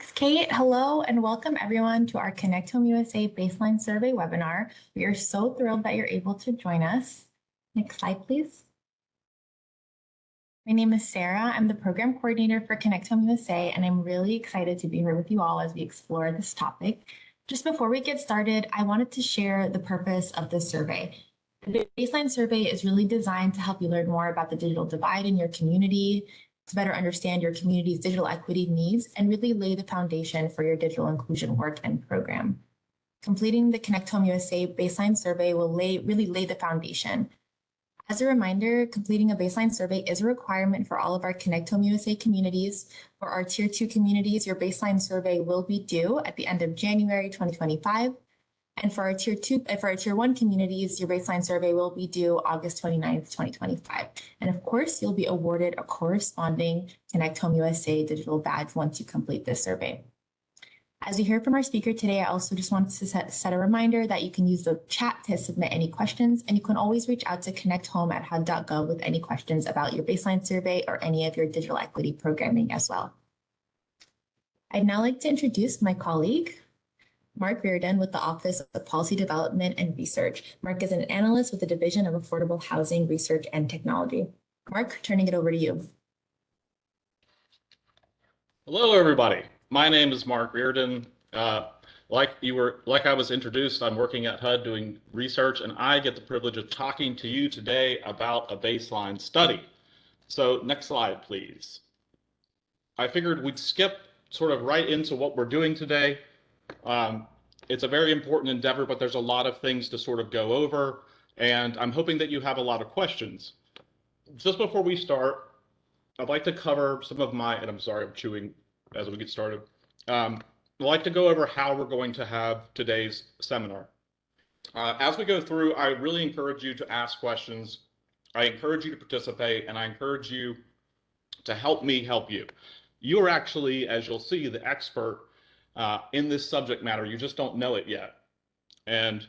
Thanks, Kate. Hello, and welcome everyone to our Connect Home USA Baseline Survey webinar. We are so thrilled that you're able to join us. Next slide, please. My name is Sarah. I'm the program coordinator for Connect Home USA, and I'm really excited to be here with you all as we explore this topic. Just before we get started, I wanted to share the purpose of this survey. The baseline survey is really designed to help you learn more about the digital divide in your community, to better understand your community's digital equity needs, and really lay the foundation for your digital inclusion work and program. Completing the Connect Home USA baseline survey will really lay the foundation. As a reminder, completing a baseline survey is a requirement for all of our Connect Home USA communities. For our Tier 2 communities, your baseline survey will be due at the end of January 2025. And for our Tier 1 communities, your baseline survey will be due August 29th, 2025. And of course, you'll be awarded a corresponding Connect Home USA digital badge once you complete this survey. As you heard from our speaker today, I also just wanted to set a reminder that you can use the chat to submit any questions, and you can always reach out to connecthome@hud.gov with any questions about your baseline survey or any of your digital equity programming as well. I'd now like to introduce my colleague, Mark Reardon with the Office of Policy Development and Research. Mark is an analyst with the Division of Affordable Housing Research and Technology. Mark, turning it over to you. Hello, everybody. My name is Mark Reardon. Like I was introduced, I'm working at HUD doing research, and I get the privilege of talking to you today about a baseline study. So next slide, please. I figured we'd skip sort of right into what we're doing today. It's a very important endeavor, but there's a lot of things to sort of go over, and I'm hoping that you have a lot of questions. Just before we start, I'd like to cover some of and I'm sorry, I'm chewing as we get started. I'd like to go over how we're going to have today's seminar. As we go through, I really encourage you to ask questions. I encourage you to participate, and I encourage you to help me help you. You are actually, as you'll see, the expert in this subject matter. You just don't know it yet. And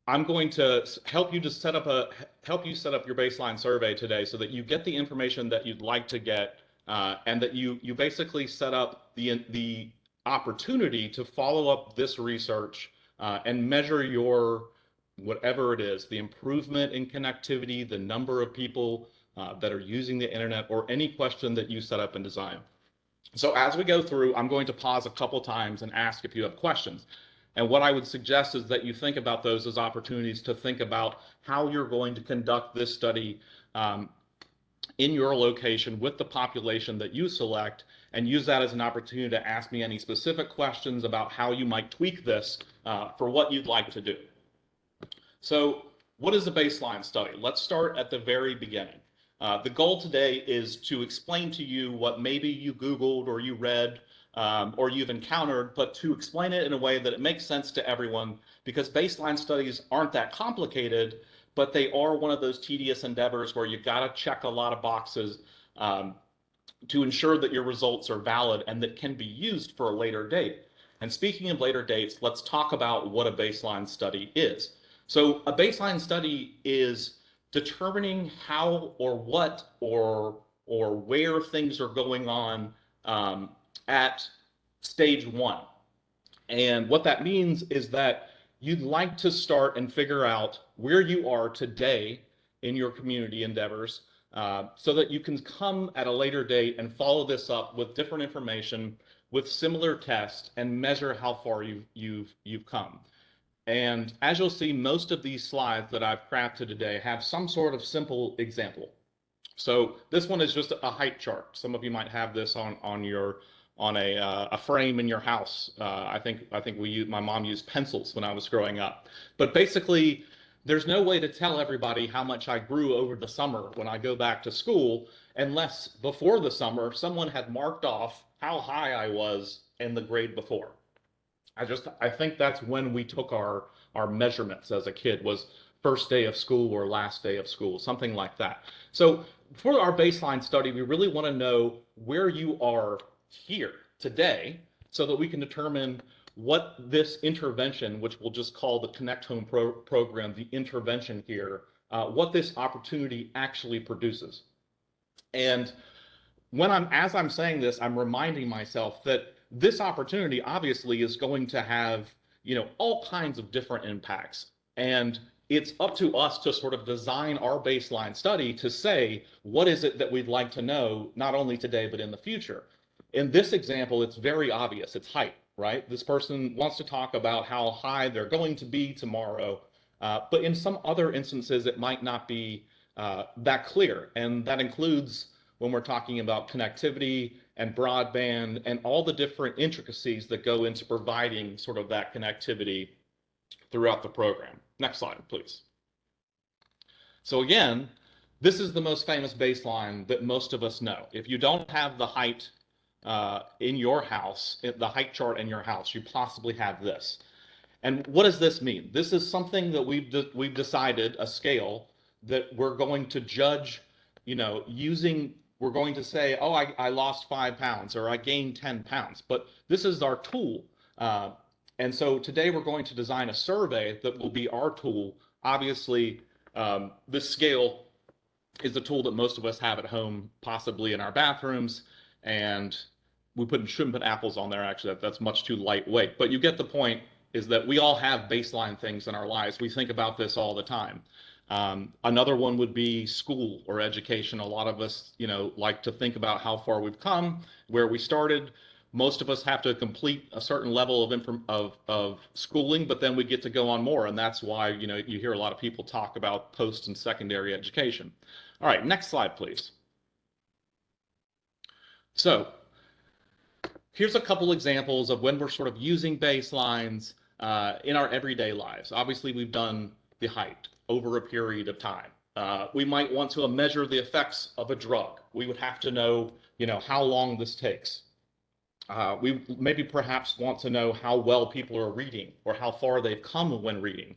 I'm going to help you set up your baseline survey today so that you get the information that you'd like to get, and that you basically set up the opportunity to follow up this research and measure your whatever it is, the improvement in connectivity, the number of people that are using the internet, or any question that you set up and design. So as we go through, I'm going to pause a couple times and ask if you have questions. And what I would suggest is that you think about those as opportunities to think about how you're going to conduct this study in your location with the population that you select, and use that as an opportunity to ask me any specific questions about how you might tweak this for what you'd like to do. So what is a baseline study? Let's start at the very beginning. The goal today is to explain to you what maybe you Googled or you read or you've encountered, but to explain it in a way that it makes sense to everyone, because baseline studies aren't that complicated, but they are one of those tedious endeavors where you've got to check a lot of boxes to ensure that your results are valid and that can be used for a later date. And speaking of later dates, let's talk about what a baseline study is. So a baseline study is determining how or what or where things are going on at stage one. And what that means is that you'd like to start and figure out where you are today in your community endeavors so that you can come at a later date and follow this up with different information, with similar tests, and measure how far you've come. And as you'll see, most of these slides that I've crafted today have some sort of simple example. So this one is just a height chart. Some of you might have this on a frame in your house. I think my mom used pencils when I was growing up. But basically, there's no way to tell everybody how much I grew over the summer when I go back to school, unless before the summer someone had marked off how high I was in the grade before. I think that's when we took our measurements as a kid, was first day of school or last day of school, something like that. So for our baseline study, we really want to know where you are here today so that we can determine what this intervention, which we'll just call the Connect Home program, the intervention here, what this opportunity actually produces. And as I'm saying this, I'm reminding myself that this opportunity obviously is going to have, all kinds of different impacts. And it's up to us to sort of design our baseline study to say, what is it that we'd like to know, not only today, but in the future? In this example, it's very obvious. It's height, right? This person wants to talk about how high they're going to be tomorrow. But in some other instances, it might not be that clear. And that includes when we're talking about connectivity and broadband and all the different intricacies that go into providing sort of that connectivity throughout the program. Next slide, please. So again, this is the most famous baseline that most of us know. If you don't have the height in your house, the height chart in your house, you possibly have this. And what does this mean? This is something that we've decided, a scale that we're going to judge, using, we're going to say, oh, I lost 5 pounds or I gained 10 pounds. But this is our tool. And so today we're going to design a survey that will be our tool. Obviously, this scale is the tool that most of us have at home, possibly in our bathrooms. And we shouldn't put apples on there, actually. That's much too lightweight. But you get the point, is that we all have baseline things in our lives. We think about this all the time. Another one would be school or education. A lot of us, like to think about how far we've come, where we started. Most of us have to complete a certain level of schooling, but then we get to go on more. And that's why, you hear a lot of people talk about post and secondary education. All right, next slide, please. So here's a couple examples of when we're sort of using baselines in our everyday lives. Obviously, we've done the height over a period of time. We might want to measure the effects of a drug. We would have to know, how long this takes. We maybe perhaps want to know how well people are reading or how far they've come when reading.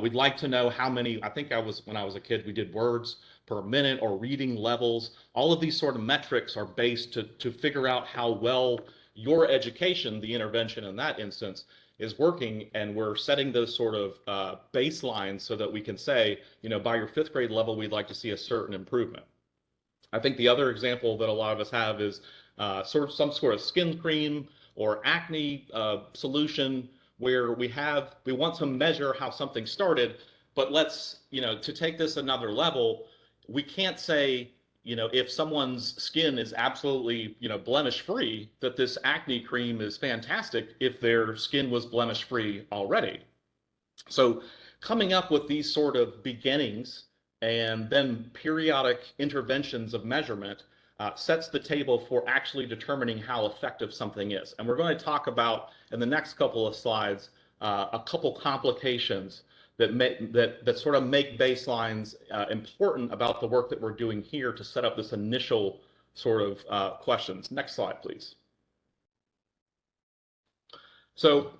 We'd like to know how many, I think when I was a kid, we did words per minute or reading levels. All of these sort of metrics are based to figure out how well your education, the intervention in that instance, is working, and we're setting those sort of baselines so that we can say, by your 5th grade level, we'd like to see a certain improvement. I think the other example that a lot of us have is some sort of skin cream or acne solution where we want to measure how something started, but let's, to take this another level, we can't say, if someone's skin is absolutely, blemish free, that this acne cream is fantastic if their skin was blemish free already. So coming up with these sort of beginnings and then periodic interventions of measurement sets the table for actually determining how effective something is. And we're going to talk about, in the next couple of slides, a couple complications that sort of make baselines important about the work that we're doing here to set up this initial sort of questions. Next slide, please. So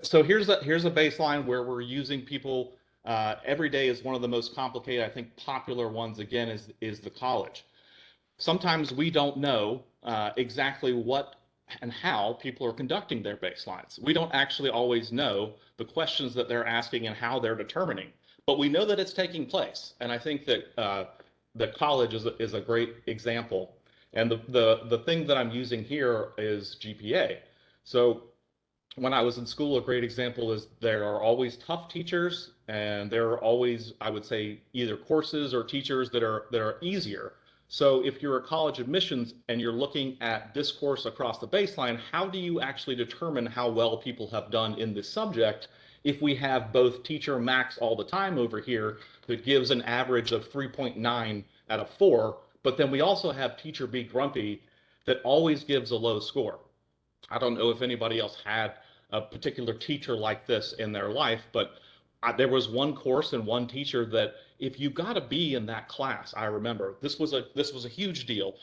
here's a baseline where we're using people every day. Is one of the most complicated, I think, popular ones, again, is the college. Sometimes we don't know exactly what and how people are conducting their baselines. We don't actually always know the questions that they're asking and how they're determining, but we know that it's taking place. And I think that that college is a great example. And the thing that I'm using here is GPA. So when I was in school, a great example is there are always tough teachers, and there are always, I would say, either courses or teachers that are easier. So if you're a college admissions and you're looking at this course across the baseline, how do you actually determine how well people have done in this subject if we have both teacher max all the time over here that gives an average of 3.9 out of 4, but then we also have teacher be grumpy that always gives a low score? I don't know if anybody else had a particular teacher like this in their life, but there was one course and one teacher that if you got a B in that class, I remember this was a huge deal,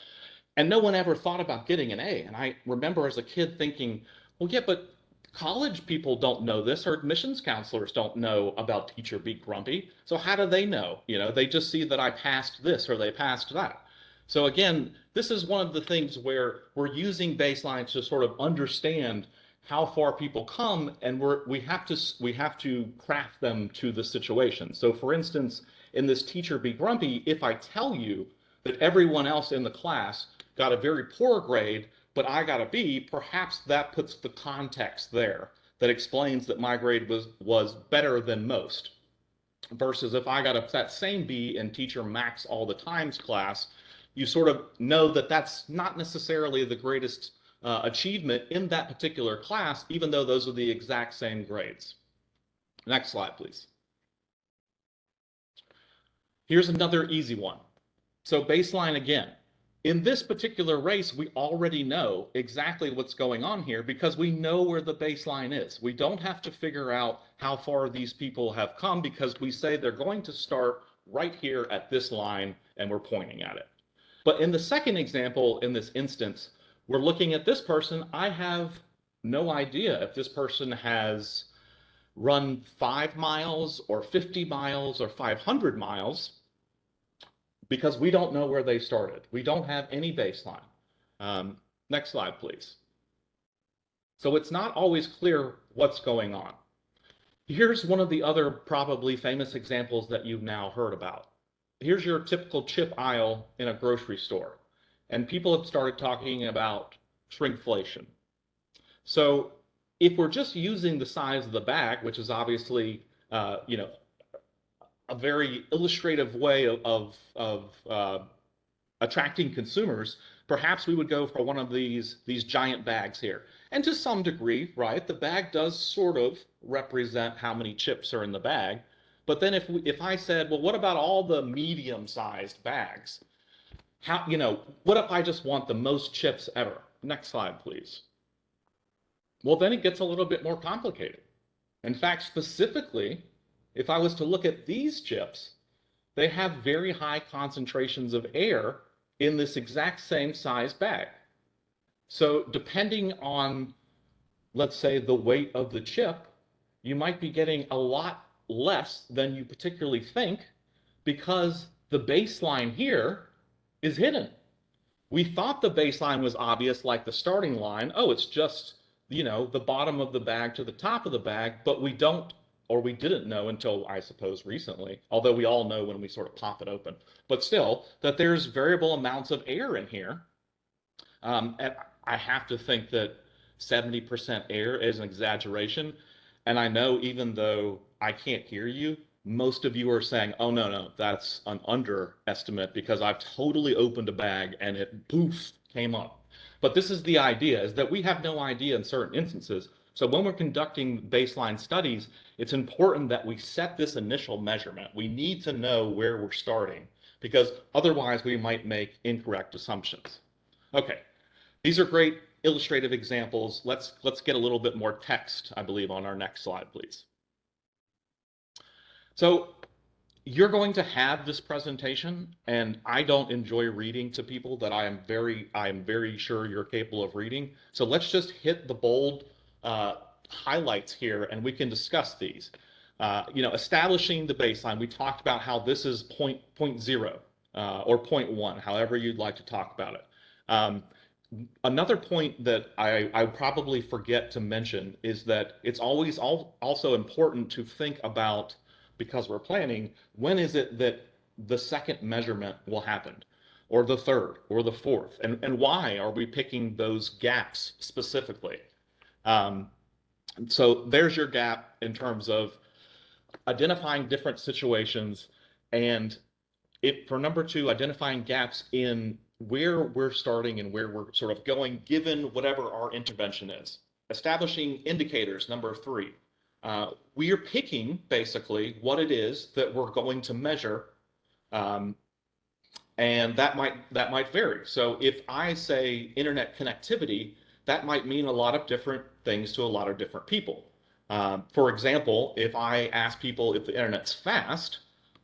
and no one ever thought about getting an A. And I remember as a kid thinking, well, yeah, but college people don't know this, or admissions counselors don't know about teacher be grumpy. So how do they know? They just see that I passed this or they passed that. So again, this is one of the things where we're using baselines to sort of understand how far people come, and we have to craft them to the situation. So for instance, in this teacher be grumpy, if I tell you that everyone else in the class got a very poor grade, but I got a B, perhaps that puts the context there that explains that my grade was better than most. Versus if I got that same B in teacher Max all the times class, you sort of know that that's not necessarily the greatest achievement in that particular class, even though those are the exact same grades. Next slide, please. Here's another easy one. So baseline again. In this particular race, we already know exactly what's going on here because we know where the baseline is. We don't have to figure out how far these people have come because we say they're going to start right here at this line and we're pointing at it. But in the second example, in this instance, we're looking at this person. I have no idea if this person has run 5 miles or 50 miles or 500 miles because we don't know where they started. We don't have any baseline. Next slide, please. So it's not always clear what's going on. Here's one of the other probably famous examples that you've now heard about. Here's your typical chip aisle in a grocery store. And people have started talking about shrinkflation. So if we're just using the size of the bag, which is obviously, a very illustrative way of attracting consumers, perhaps we would go for one of these giant bags here. And to some degree, right, the bag does sort of represent how many chips are in the bag. But then if I said, well, what about all the medium-sized bags? What if I just want the most chips ever? Next slide, please. Well, then it gets a little bit more complicated. In fact, specifically, if I was to look at these chips, they have very high concentrations of air in this exact same size bag. So depending on, let's say, the weight of the chip, you might be getting a lot less than you particularly think because the baseline here is hidden. We thought the baseline was obvious, like the starting line. Oh, it's just, the bottom of the bag to the top of the bag, but we didn't know until, I suppose, recently, although we all know when we sort of pop it open, but still, that there's variable amounts of air in here. And I have to think that 70% air is an exaggeration. And I know even though I can't hear you, most of you are saying, oh, no, that's an underestimate because I've totally opened a bag and it poof came up. But this is the idea, is that we have no idea in certain instances. So when we're conducting baseline studies, it's important that we set this initial measurement. We need to know where we're starting because otherwise we might make incorrect assumptions. Okay, these are great illustrative examples. Let's get a little bit more text, I believe, on our next slide, please. So you're going to have this presentation, and I don't enjoy reading to people that I am very sure you're capable of reading. So let's just hit the bold highlights here, and we can discuss these. Establishing the baseline. We talked about how this is point 0 or point 1, however you'd like to talk about it. Another point that I probably forget to mention is that it's always also important to think about, because we're planning, when is it that the second measurement will happen, or the third, or the fourth, and why are we picking those gaps specifically? So there's your gap in terms of identifying different situations, and for number 2, identifying gaps in where we're starting and where we're sort of going given whatever our intervention is. Establishing indicators, number 3. We are picking basically what it is that we're going to measure, and that might vary. So if I say internet connectivity, that might mean a lot of different things to a lot of different people. For example, if I ask people if the internet's fast,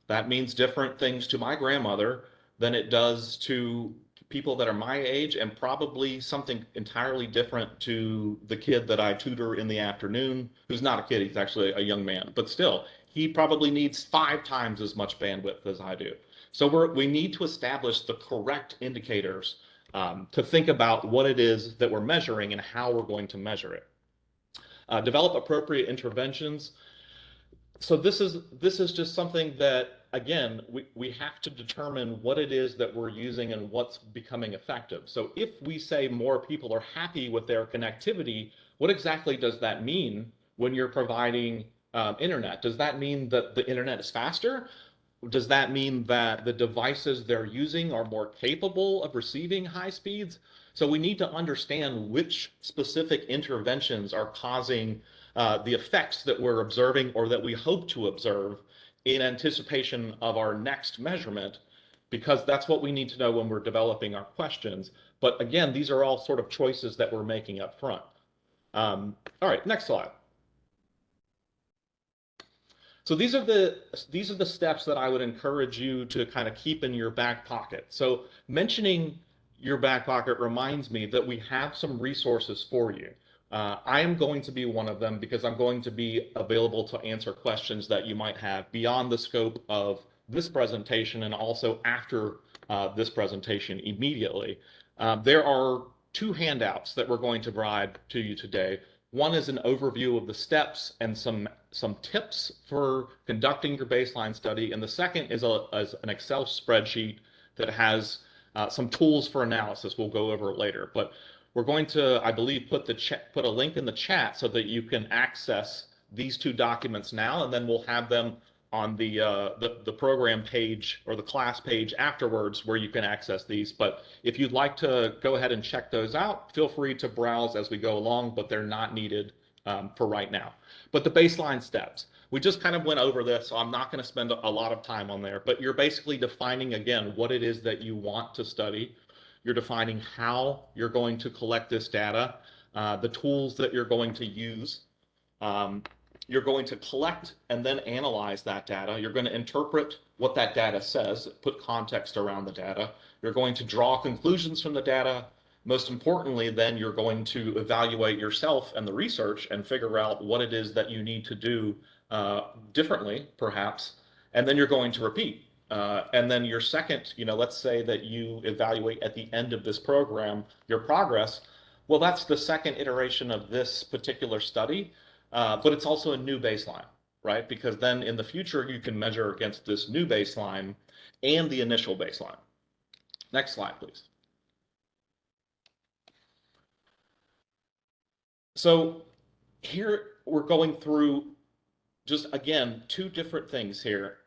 that means different things to my grandmother than it does to people that are my age, and probably something entirely different to the kid that I tutor in the afternoon, who's not a kid, he's actually a young man, but still, he probably needs 5 times as much bandwidth as I do. So we need to establish the correct indicators to think about what it is that we're measuring and how we're going to measure it. Develop appropriate interventions. So this is just something that, again, we have to determine what it is that we're using and what's becoming effective. So if we say more people are happy with their connectivity, what exactly does that mean when you're providing internet? Does that mean that the internet is faster? Does that mean that the devices they're using are more capable of receiving high speeds? So we need to understand which specific interventions are causing the effects that we're observing or that we hope to observe in anticipation of our next measurement, because that's what we need to know when we're developing our questions. But again, these are all sort of choices that we're making up front. All right, next slide. So these are the steps that I would encourage you to kind of keep in your back pocket. So mentioning your back pocket reminds me that we have some resources for you. I am going to be one of them because I'm going to be available to answer questions that you might have beyond the scope of this presentation and also after this presentation immediately. There are two handouts that we're going to provide to you today. One is an overview of the steps and some tips for conducting your baseline study, and the second is an Excel spreadsheet that has some tools for analysis. We'll go over it later, but we're going to, I believe, put a link in the chat so that you can access these two documents now, and then we'll have them on the program page or the class page afterwards where you can access these. But if you'd like to go ahead and check those out, feel free to browse as we go along, but they're not needed for right now. But the baseline steps, we just kind of went over this, so I'm not going to spend a lot of time on there, but you're basically defining, again, what it is that you want to study. You're defining how you're going to collect this data, the tools that you're going to use. You're going to collect and then analyze that data. You're going to interpret what that data says, put context around the data. You're going to draw conclusions from the data. Most importantly, then you're going to evaluate yourself and the research and figure out what it is that you need to do differently, perhaps, and then you're going to repeat. And then your second, let's say that you evaluate at the end of this program your progress. Well, that's the second iteration of this particular study. But it's also a new baseline, right? Because then in the future, you can measure against this new baseline and the initial baseline. Next slide, please. So here we're going through just, again, two different things here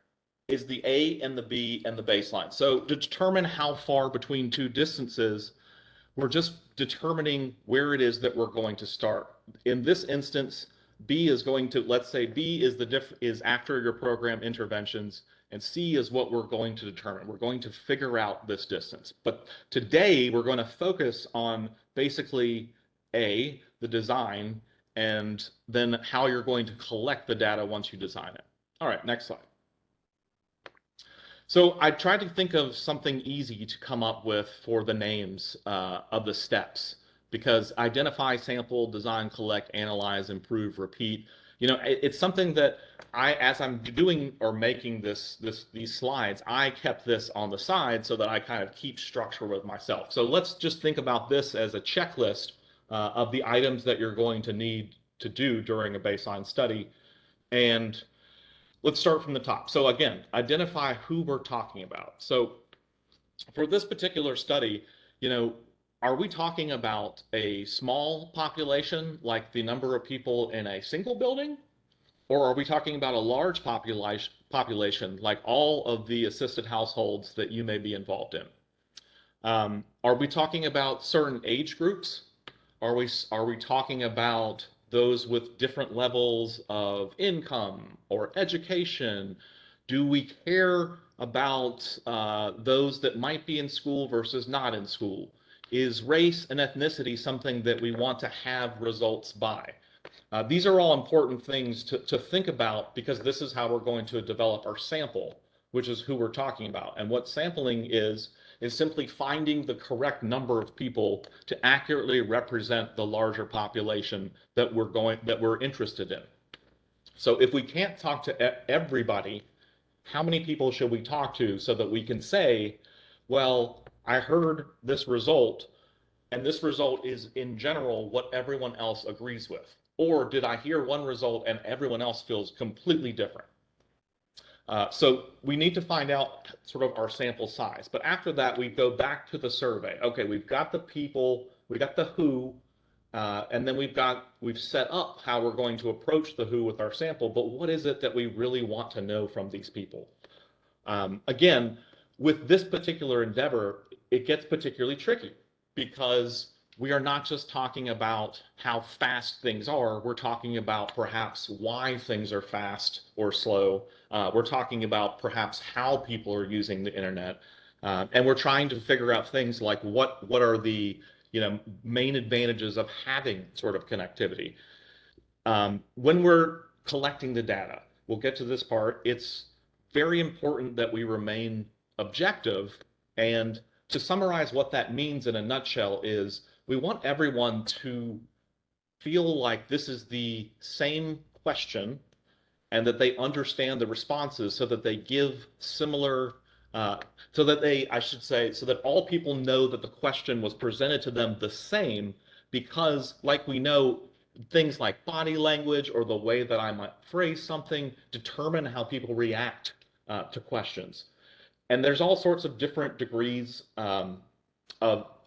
is the A and the B and the baseline. So to determine how far between two distances, we're just determining where it is that we're going to start. In this instance, B is going to, let's say B is after your program interventions, and C is what we're going to determine. We're going to figure out this distance. But today we're going to focus on basically A, the design, and then how you're going to collect the data once you design it. All right, next slide. So I tried to think of something easy to come up with for the names of the steps, because identify, sample, design, collect, analyze, improve, repeat. It's something that as I'm doing or making these slides, I kept this on the side so that I kind of keep structure with myself. So let's just think about this as a checklist of the items that you're going to need to do during a baseline study. And let's start from the top. So again, identify who we're talking about. So for this particular study, are we talking about a small population, like the number of people in a single building? Or are we talking about a large population, like all of the assisted households that you may be involved in? Are we talking about certain age groups? Are we talking about those with different levels of income or education? Do we care about those that might be in school versus not in school? Is race and ethnicity something that we want to have results by? These are all important things to think about, because this is how we're going to develop our sample, which is who we're talking about. And what sampling is simply finding the correct number of people to accurately represent the larger population that we're interested in. So if we can't talk to everybody, how many people should we talk to so that we can say, well, I heard this result, and this result is in general what everyone else agrees with? Or did I hear one result and everyone else feels completely different? So we need to find out sort of our sample size. But after that, we go back to the survey. Okay, we've got the people, we got the who, and then we've set up how we're going to approach the who with our sample. But what is it that we really want to know from these people? Again, with this particular endeavor, it gets particularly tricky because we are not just talking about how fast things are, we're talking about perhaps why things are fast or slow. We're talking about perhaps how people are using the internet. And we're trying to figure out things like what are the main advantages of having sort of connectivity. When we're collecting the data, we'll get to this part, it's very important that we remain objective. And to summarize what that means in a nutshell is we want everyone to feel like this is the same question and that they understand the responses so that they give similar, so that I should say, so that all people know that the question was presented to them the same, because like we know, things like body language or the way that I might phrase something determine how people react to questions. And there's all sorts of different degrees of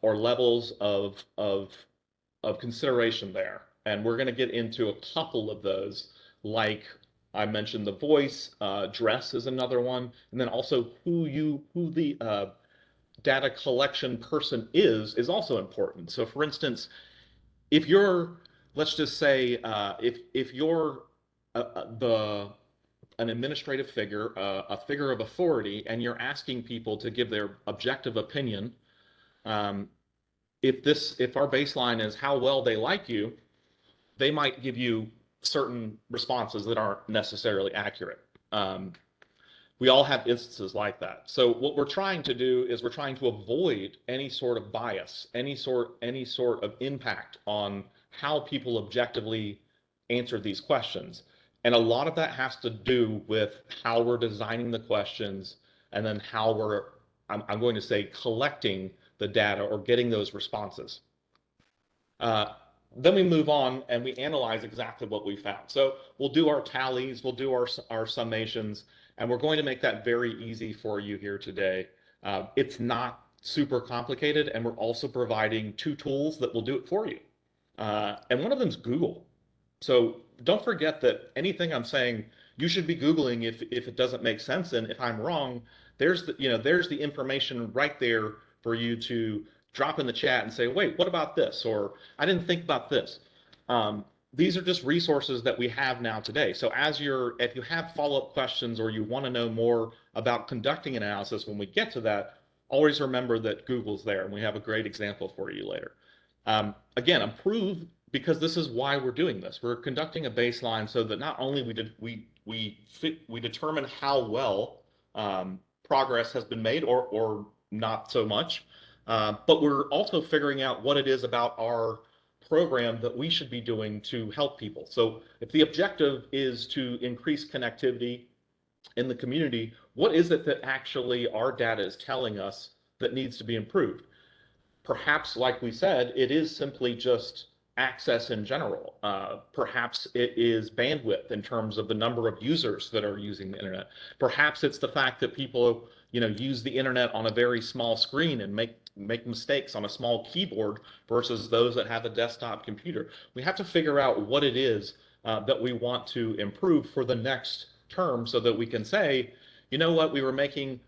or levels of consideration there. And we're going to get into a couple of those, like I mentioned the voice, dress is another one, and then also who the data collection person is also important. So for instance, if you're, let's just say, if you're the an administrative figure, a figure of authority, and you're asking people to give their objective opinion, um, if our baseline is how well they like you, they might give you certain responses that aren't necessarily accurate. We all have instances like that. So what we're trying to do is we're trying to avoid any sort of bias, any sort of impact on how people objectively answer these questions. And a lot of that has to do with how we're designing the questions and then how I'm going to say, collecting the data or getting those responses. Then we move on and we analyze exactly what we found. So we'll do our tallies, we'll do our summations, and we're going to make that very easy for you here today. It's not super complicated, and we're also providing 2 tools that will do it for you. And one of them is Google. So don't forget that anything I'm saying, you should be Googling if it doesn't make sense. And if I'm wrong, there's the information right there for you to drop in the chat and say, wait, what about this? Or I didn't think about this. These are just resources that we have now today. So if you have follow-up questions or you want to know more about conducting analysis when we get to that, always remember that Google's there, and we have a great example for you later. Again, improve, because this is why we're doing this. We're conducting a baseline so that not only we determine how well progress has been made or not so much, but we're also figuring out what it is about our program that we should be doing to help people. So if the objective is to increase connectivity in the community, what is it that actually our data is telling us that needs to be improved? Perhaps, like we said, it is simply just access in general. Perhaps it is bandwidth in terms of the number of users that are using the internet. Perhaps it's the fact that people, use the internet on a very small screen and make mistakes on a small keyboard versus those that have a desktop computer. We have to figure out what it is that we want to improve for the next term so that we can say, you know what, we were making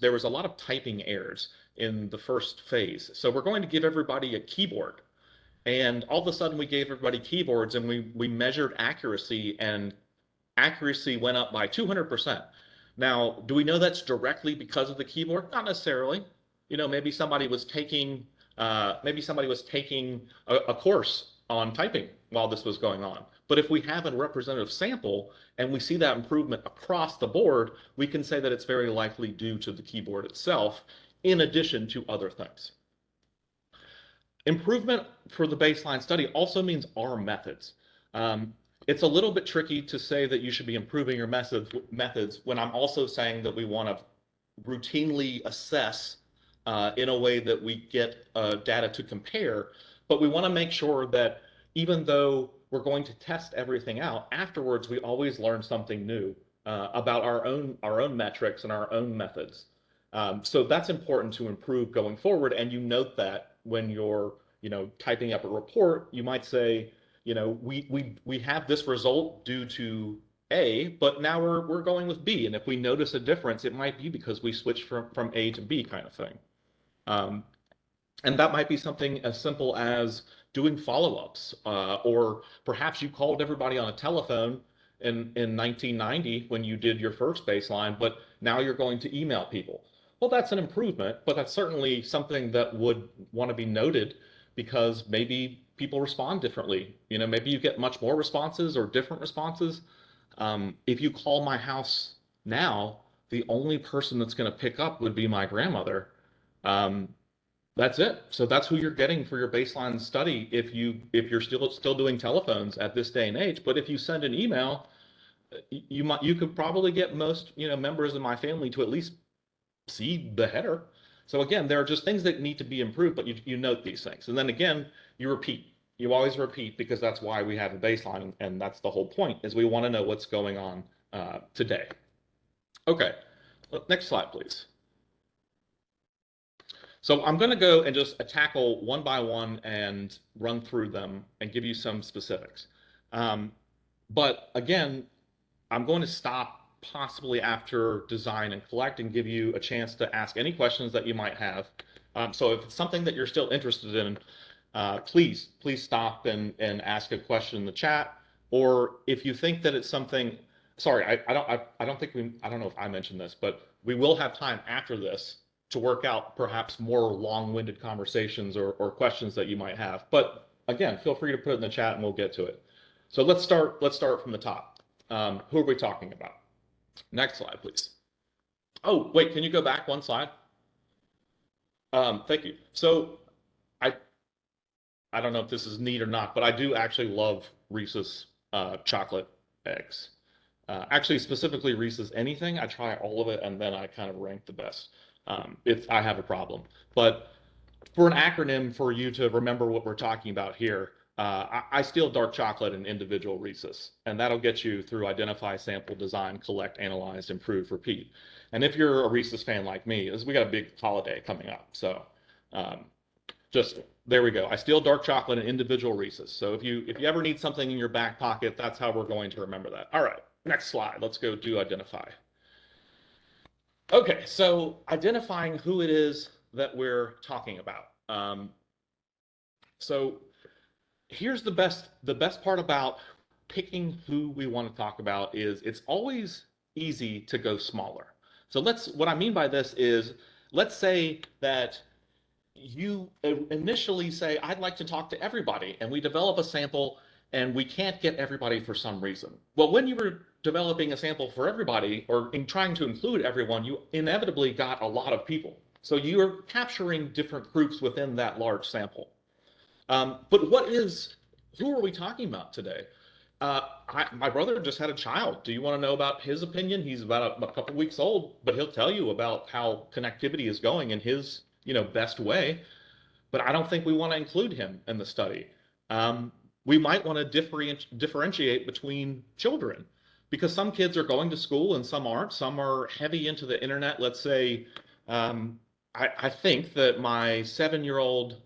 there was a lot of typing errors in the first phase. So we're going to give everybody a keyboard. And all of a sudden we gave everybody keyboards and we measured accuracy, and accuracy went up by 200%. Now, do we know that's directly because of the keyboard? Not necessarily. Maybe somebody was taking a course on typing while this was going on. But if we have a representative sample and we see that improvement across the board, we can say that it's very likely due to the keyboard itself, in addition to other things. Improvement for the baseline study also means our methods. It's a little bit tricky to say that you should be improving your methods when I'm also saying that we want to routinely assess in a way that we get data to compare, but we want to make sure that even though we're going to test everything out, afterwards we always learn something new about our own metrics and our own methods. So that's important to improve going forward. And you note that when you're, typing up a report, you might say, we have this result due to A, but now we're going with B. And if we notice a difference, it might be because we switched from A to B kind of thing. And that might be something as simple as doing follow-ups, or perhaps you called everybody on a telephone in 1990 when you did your first baseline, but now you're going to email people. Well, that's an improvement, but that's certainly something that would want to be noted because maybe people respond differently. Maybe you get much more responses or different responses. If you call my house now, the only person that's going to pick up would be my grandmother. Um, that's it. So that's who you're getting for your baseline study if you're still doing telephones at this day and age. But if you send an email, you could probably get most members of my family to at least see the header. So again, there are just things that need to be improved, but you note these things. And then again, you repeat. You always repeat because that's why we have a baseline, and that's the whole point, is we want to know what's going on today. Okay, next slide, please. So I'm going to go and just tackle one by one and run through them and give you some specifics. But again, I'm going to stop possibly after design and collect and give you a chance to ask any questions that you might have. So if it's something that you're still interested in, please stop and ask a question in the chat. Or if you think that it's something, sorry, I don't know if I mentioned this, but we will have time after this to work out perhaps more long-winded conversations or questions that you might have. But again, feel free to put it in the chat and we'll get to it. So let's start from the top. Who are we talking about? Next slide, please. Oh, wait, can you go back one slide? Thank you. So I don't know if this is neat or not, but I do actually love Reese's chocolate eggs. Actually, specifically Reese's anything. I try all of it and then I kind of rank the best. I have a problem. But for an acronym for you to remember what we're talking about here, I steal dark chocolate and individual Reese's, and that'll get you through identify, sample, design, collect, analyze, improve, repeat. And if you're a Reese's fan like me, we got a big holiday coming up. So just there we go. I steal dark chocolate and individual Reese's. So if you ever need something in your back pocket, that's how we're going to remember that. All right, next slide. Let's go do identify. Okay, so identifying who it is that we're talking about. So here's the best part about picking who we want to talk about is it's always easy to go smaller. So what I mean by this is, let's say that you initially say, I'd like to talk to everybody, and we develop a sample and we can't get everybody for some reason. Well, when you were developing a sample for everybody or in trying to include everyone, you inevitably got a lot of people. So you're capturing different groups within that large sample. But who are we talking about today? My brother just had a child. Do you want to know about his opinion? He's about a couple weeks old, but he'll tell you about how connectivity is going in his, best way. But I don't think we want to include him in the study. We might want to differentiate between children because some kids are going to school and some aren't. Some are heavy into the internet. Let's say, I think that my 7-year-old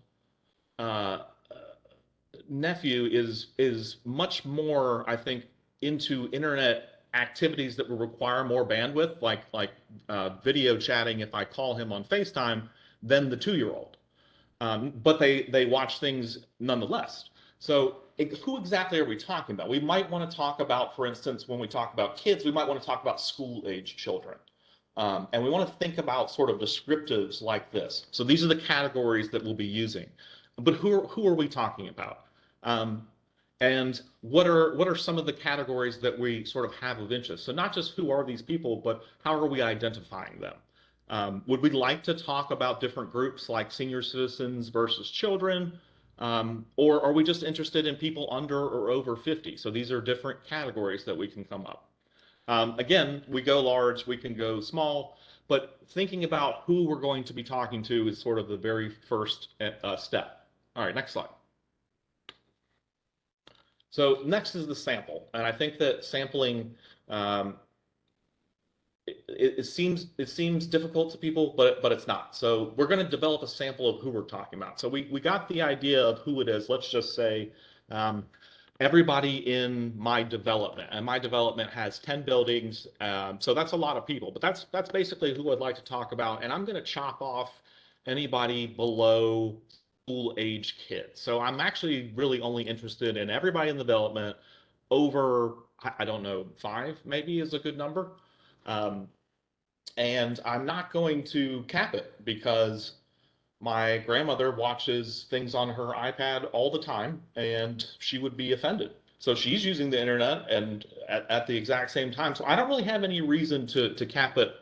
nephew is much more, I think, into internet activities that will require more bandwidth, like video chatting if I call him on FaceTime, than the 2-year-old. But they watch things nonetheless. So who exactly are we talking about? We might want to talk about, for instance, when we talk about kids, we might want to talk about school-age children. And we want to think about sort of descriptives like this. So these are the categories that we'll be using. But who are we talking about? And what are some of the categories that we sort of have of interest? So not just who are these people, but how are we identifying them? Would we like to talk about different groups like senior citizens versus children? Or are we just interested in people under or over 50? So these are different categories that we can come up. Again, we go large, we can go small, but thinking about who we're going to be talking to is sort of the very first step. All right, next slide. So next is the sample, and I think that sampling it seems difficult to people, but it's not. So we're going to develop a sample of who we're talking about. So we got the idea of who it is. Let's just say um, everybody in my development, and my development has 10 buildings. So that's a lot of people, but that's basically who I'd like to talk about. And I'm going to chop off anybody below school age kids. So I'm actually really only interested in everybody in the development over, I don't know, 5 maybe is a good number. Um, and I'm not going to cap it because my grandmother watches things on her iPad all the time and she would be offended. So she's using the internet and at the exact same time. So I don't really have any reason to cap it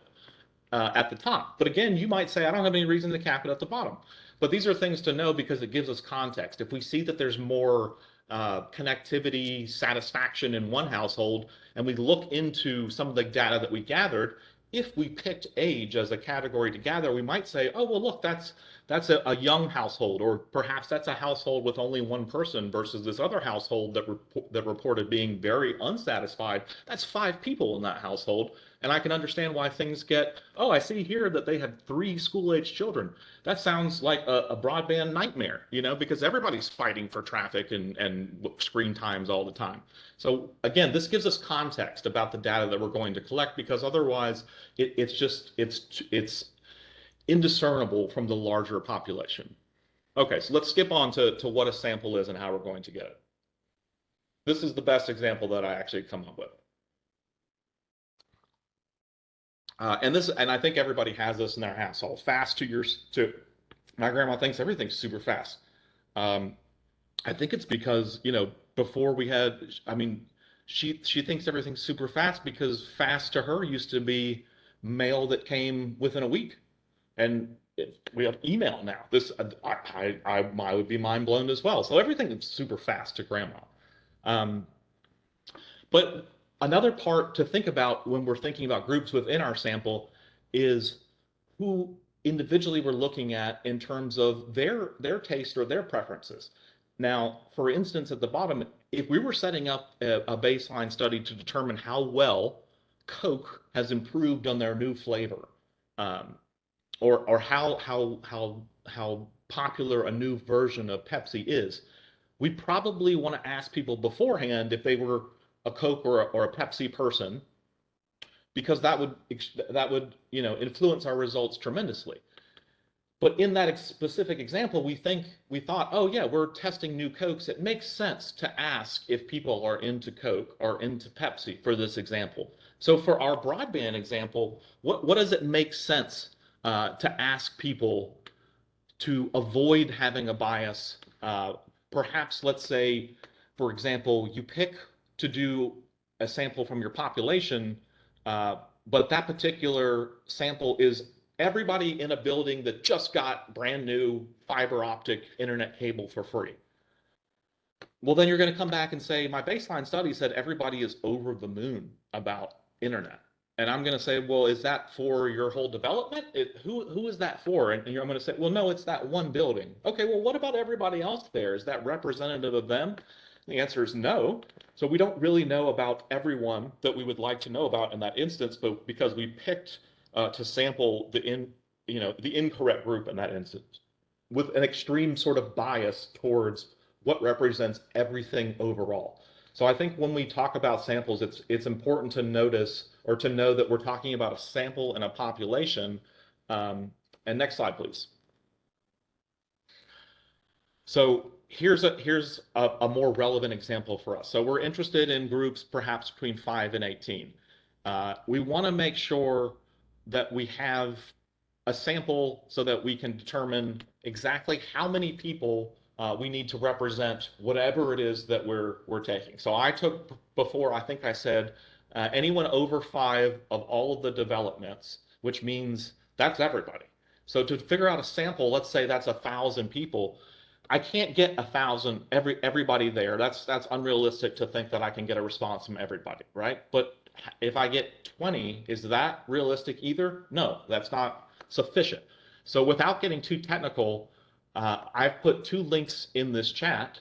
at the top. But again, you might say, I don't have any reason to cap it at the bottom. But these are things to know because it gives us context. If we see that there's more connectivity, satisfaction in one household, and we look into some of the data that we gathered, if we picked age as a category to gather, we might say, oh, well, look, that's a young household, or perhaps that's a household with only one person versus this other household that reported being very unsatisfied. That's 5 people in that household. And I can understand why things get, oh, I see here that they had 3 school-age children. That sounds like a broadband nightmare, because everybody's fighting for traffic and screen times all the time. So again, this gives us context about the data that we're going to collect because otherwise it's indiscernible from the larger population. Okay, so let's skip on to what a sample is and how we're going to get it. This is the best example that I actually come up with. And I think everybody has this in their household. Fast to my grandma thinks everything's super fast. I think it's because, before we had, I mean, she thinks everything's super fast because fast to her used to be mail that came within a week. And we have email now. This I would be mind blown as well. So everything is super fast to grandma. Um, but another part to think about when we're thinking about groups within our sample is who individually we're looking at in terms of their taste or their preferences. Now, for instance, at the bottom, if we were setting up a baseline study to determine how well Coke has improved on their new flavor, or how popular a new version of Pepsi is, we probably want to ask people beforehand if they were a Coke or a Pepsi person, because that would influence our results tremendously. But in that specific example, we thought, oh yeah, we're testing new Cokes. It makes sense to ask if people are into Coke or into Pepsi for this example. So for our broadband example, what does it make sense to ask people to avoid having a bias? Perhaps, let's say, for example, you pick to do a sample from your population, but that particular sample is everybody in a building that just got brand new fiber optic internet cable for free. Well, then you're going to come back and say, my baseline study said everybody is over the moon about internet. And I'm going to say, well, is that for your whole development? Who is that for? And I'm going to say, well, no, it's that one building. Okay, well, what about everybody else there? Is that representative of them? The answer is no. So we don't really know about everyone that we would like to know about in that instance, but because we picked to sample the incorrect group in that instance with an extreme sort of bias towards what represents everything overall. So I think when we talk about samples, it's important to notice or to know that we're talking about a sample and a population. And next slide, please. So here's a more relevant example for us. So we're interested in groups perhaps between 5 and 18. We want to make sure that we have a sample so that we can determine exactly how many people we need to represent whatever it is that we're taking. So I took before, I think I said anyone over 5 of all of the developments, which means that's everybody. So to figure out a sample, let's say that's 1,000 people. I can't get 1,000 everybody there. That's unrealistic to think that I can get a response from everybody, right? But if I get 20, is that realistic either? No, that's not sufficient. So without getting too technical, I've put 2 links in this chat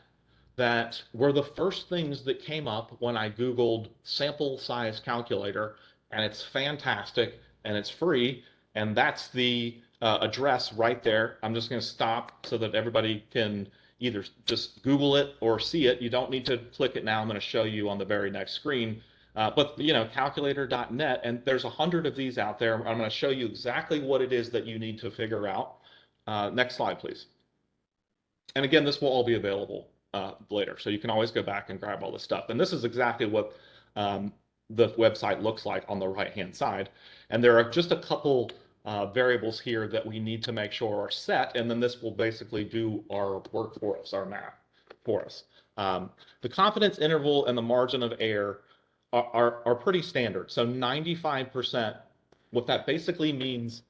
that were the first things that came up when I Googled sample size calculator, and it's fantastic. and it's free. And that's the address right there. I'm just going to stop so that everybody can either just Google it or see it. You don't need to click it now. I'm going to show you on the very next screen. But calculator.net, and there's 100 of these out there. I'm going to show you exactly what it is that you need to figure out. Next slide, please. And again, this will all be available later, so you can always go back and grab all this stuff. And this is exactly what the website looks like on the right-hand side. And there are just a couple variables here that we need to make sure are set, and then this will basically do our work for us, our math for us. The confidence interval and the margin of error are pretty standard. So 95%, what that basically means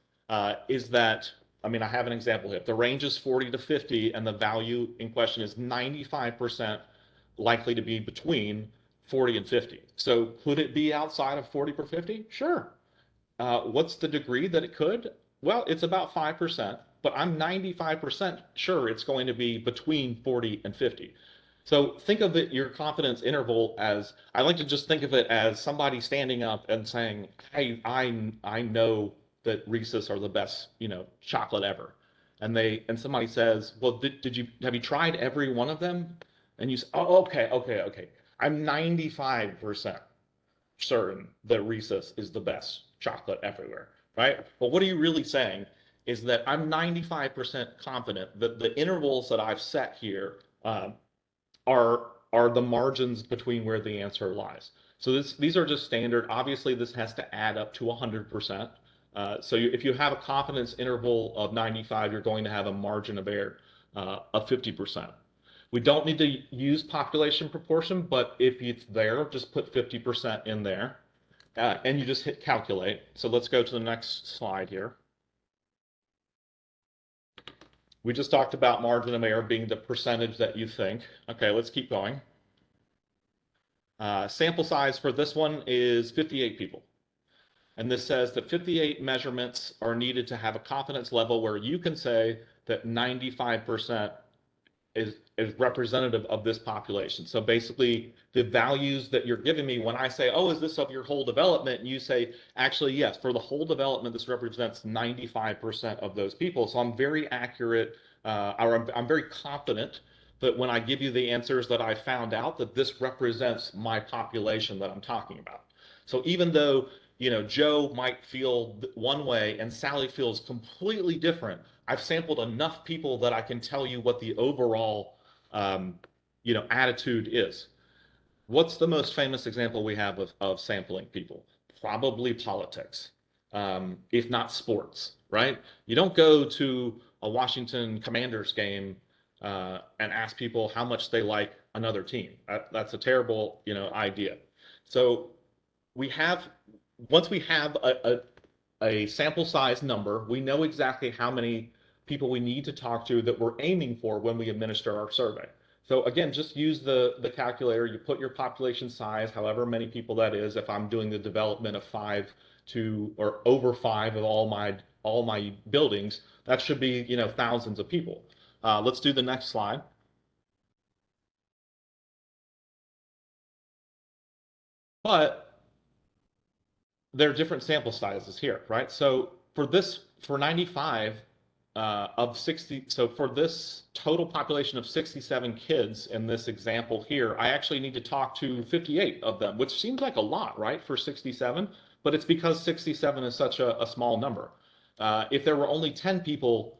is that, I mean, I have an example here. If the range is 40 to 50 and the value in question is 95% likely to be between 40 and 50. So could it be outside of 40 per 50? Sure. What's the degree that it could? Well, it's about 5%, but I'm 95% sure it's going to be between 40 and 50. So think of it, your confidence interval as, I like to just think of it as somebody standing up and saying, hey, I know that Reese's are the best, chocolate ever. And somebody says, well, have you tried every one of them? And you say, oh, okay. I'm 95% certain that Reese's is the best chocolate everywhere, right? But what are you really saying is that I'm 95% confident that the intervals that I've set here are the margins between where the answer lies. So these are just standard. Obviously, this has to add up to 100%. So if you have a confidence interval of 95, you're going to have a margin of error of 50%. We don't need to use population proportion, but if it's there, just put 50% in there. And you just hit calculate. So let's go to the next slide here. We just talked about margin of error being the percentage that you think. Okay, let's keep going. Sample size for this one is 58 people. And this says that 58 measurements are needed to have a confidence level where you can say that 95% is representative of this population. So basically, the values that you're giving me when I say, oh, is this of your whole development? And you say, actually, yes, for the whole development, this represents 95% of those people. So I'm very accurate, or I'm very confident that when I give you the answers that I found out, that this represents my population that I'm talking about. So even though Joe might feel one way and Sally feels completely different, I've sampled enough people that I can tell you what the overall, attitude is. What's the most famous example we have of sampling people? Probably politics, if not sports, right? You don't go to a Washington Commanders game and ask people how much they like another team. That's a terrible, idea. So once we have a sample size number, we know exactly how many people we need to talk to that we're aiming for when we administer our survey. So again, just use the calculator. You put your population size, however many people that is. If I'm doing the development of 5 or over 5 of all my buildings, that should be thousands of people. Let's do the next slide. But there are different sample sizes here, right? So for 95 of 60, so for this total population of 67 kids in this example here, I actually need to talk to 58 of them, which seems like a lot, right, for 67, but it's because 67 is such a small number. If there were only 10 people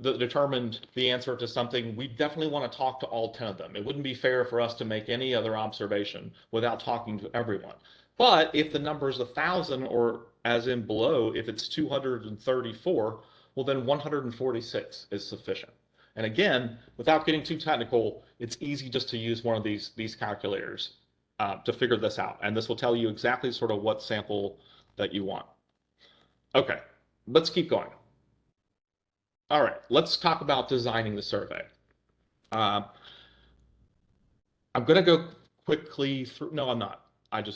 that determined the answer to something, we definitely want to talk to all 10 of them. It wouldn't be fair for us to make any other observation without talking to everyone. But if the number is 1,000, or as in below, if it's 234, well, then 146 is sufficient. And again, without getting too technical, it's easy just to use one of these calculators to figure this out. And this will tell you exactly sort of what sample that you want. Okay, let's keep going. All right, let's talk about designing the survey. I'm going to go quickly through. No, I'm not.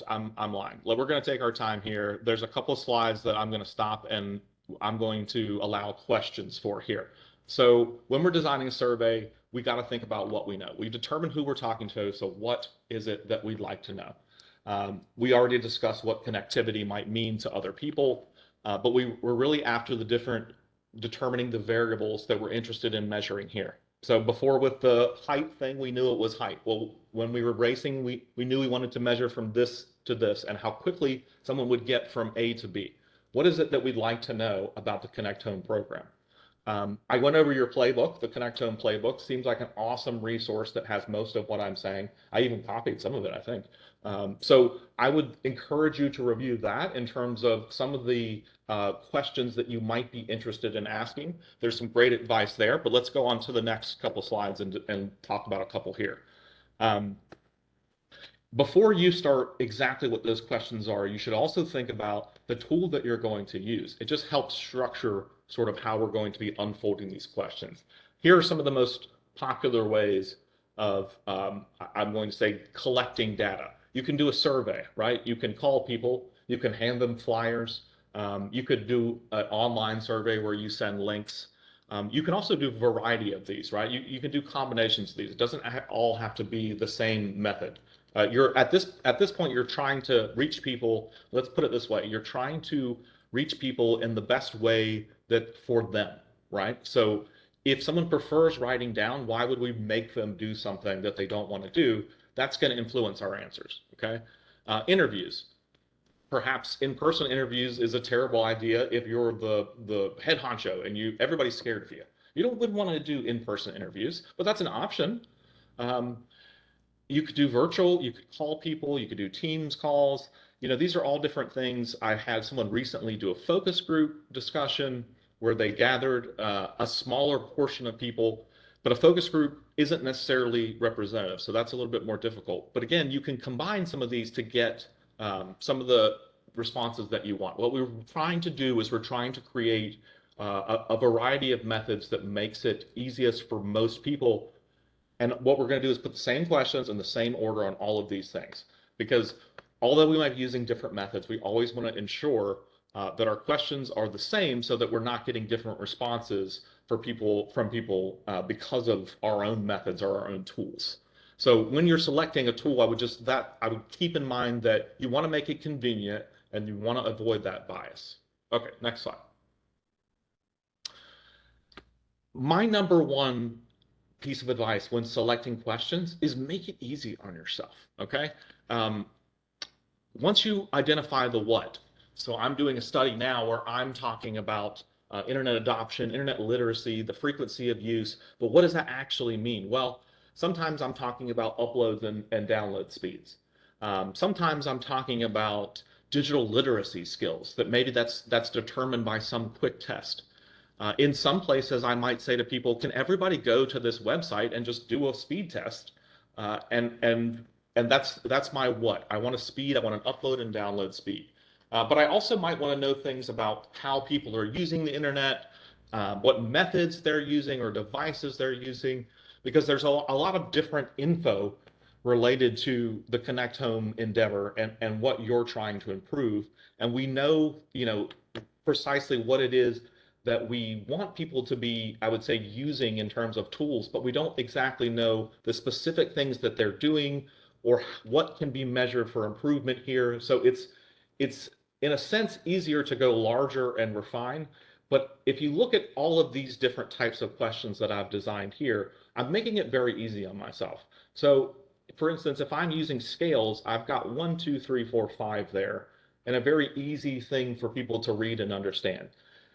I'm lying. We're going to take our time here. There's a couple of slides that I'm going to stop and I'm going to allow questions for here. So when we're designing a survey, we got to think about what we know. We've determined who we're talking to, so what is it that we'd like to know? We already discussed what connectivity might mean to other people. but we're really after determining the variables that we're interested in measuring here. So before with the height thing, we knew it was height. Well, when we were racing, we knew we wanted to measure from this to this and how quickly someone would get from A to B. What is it that we'd like to know about the Connect Home program? I went over your playbook. The Connect Home playbook seems like an awesome resource that has most of what I'm saying. I even copied some of it, I think. So I would encourage you to review that in terms of some of the questions that you might be interested in asking. There's some great advice there, but let's go on to the next couple slides and talk about a couple here. Before you start exactly what those questions are, you should also think about the tool that you're going to use. It just helps structure sort of how we're going to be unfolding these questions. Here are some of the most popular ways of, I'm going to say, collecting data. You can do a survey, right? You can call people, you can hand them flyers, you could do an online survey where you send links. You can also do a variety of these, right? You can do combinations of these. It doesn't all have to be the same method. You're at this point, you're trying to reach people. Let's put it this way: you're trying to reach people in the best way that for them, right? So if someone prefers writing down, why would we make them do something that they don't want to do? That's going to influence our answers. Okay, interviews. Perhaps in-person interviews is a terrible idea if you're the head honcho and everybody's scared of you. You wouldn't want to do in-person interviews, but that's an option. You could do virtual, you could call people, you could do Teams calls. These are all different things. I had someone recently do a focus group discussion where they gathered a smaller portion of people, but a focus group isn't necessarily representative, so that's a little bit more difficult. But again, you can combine some of these to get some of the responses that you want. What we're trying to do is we're trying to create a variety of methods that makes it easiest for most people. And what we're going to do is put the same questions in the same order on all of these things. Because although we might be using different methods, we always want to ensure that our questions are the same so that we're not getting different responses from people because of our own methods or our own tools. So when you're selecting a tool, I would keep in mind that you want to make it convenient and you want to avoid that bias. Okay, next slide. My number one piece of advice when selecting questions is make it easy on yourself, okay? Once you identify the what, so I'm doing a study now where I'm talking about internet adoption, internet literacy, the frequency of use, but what does that actually mean? Well, sometimes I'm talking about uploads and download speeds. Sometimes I'm talking about digital literacy skills that maybe that's determined by some quick test. In some places, I might say to people, can everybody go to this website and just do a speed test? And that's my what. I want a speed, I want an upload and download speed. But I also might want to know things about how people are using the internet, what methods they're using or devices they're using, because there's a lot of different info related to the Connect Home endeavor and what you're trying to improve. And we know, precisely what it is that we want people to be, I would say, using in terms of tools, but we don't exactly know the specific things that they're doing or what can be measured for improvement here. So it's in a sense easier to go larger and refine. But if you look at all of these different types of questions that I've designed here, I'm making it very easy on myself. So for instance, if I'm using scales, I've got 1, 2, 3, 4, 5 there, and a very easy thing for people to read and understand.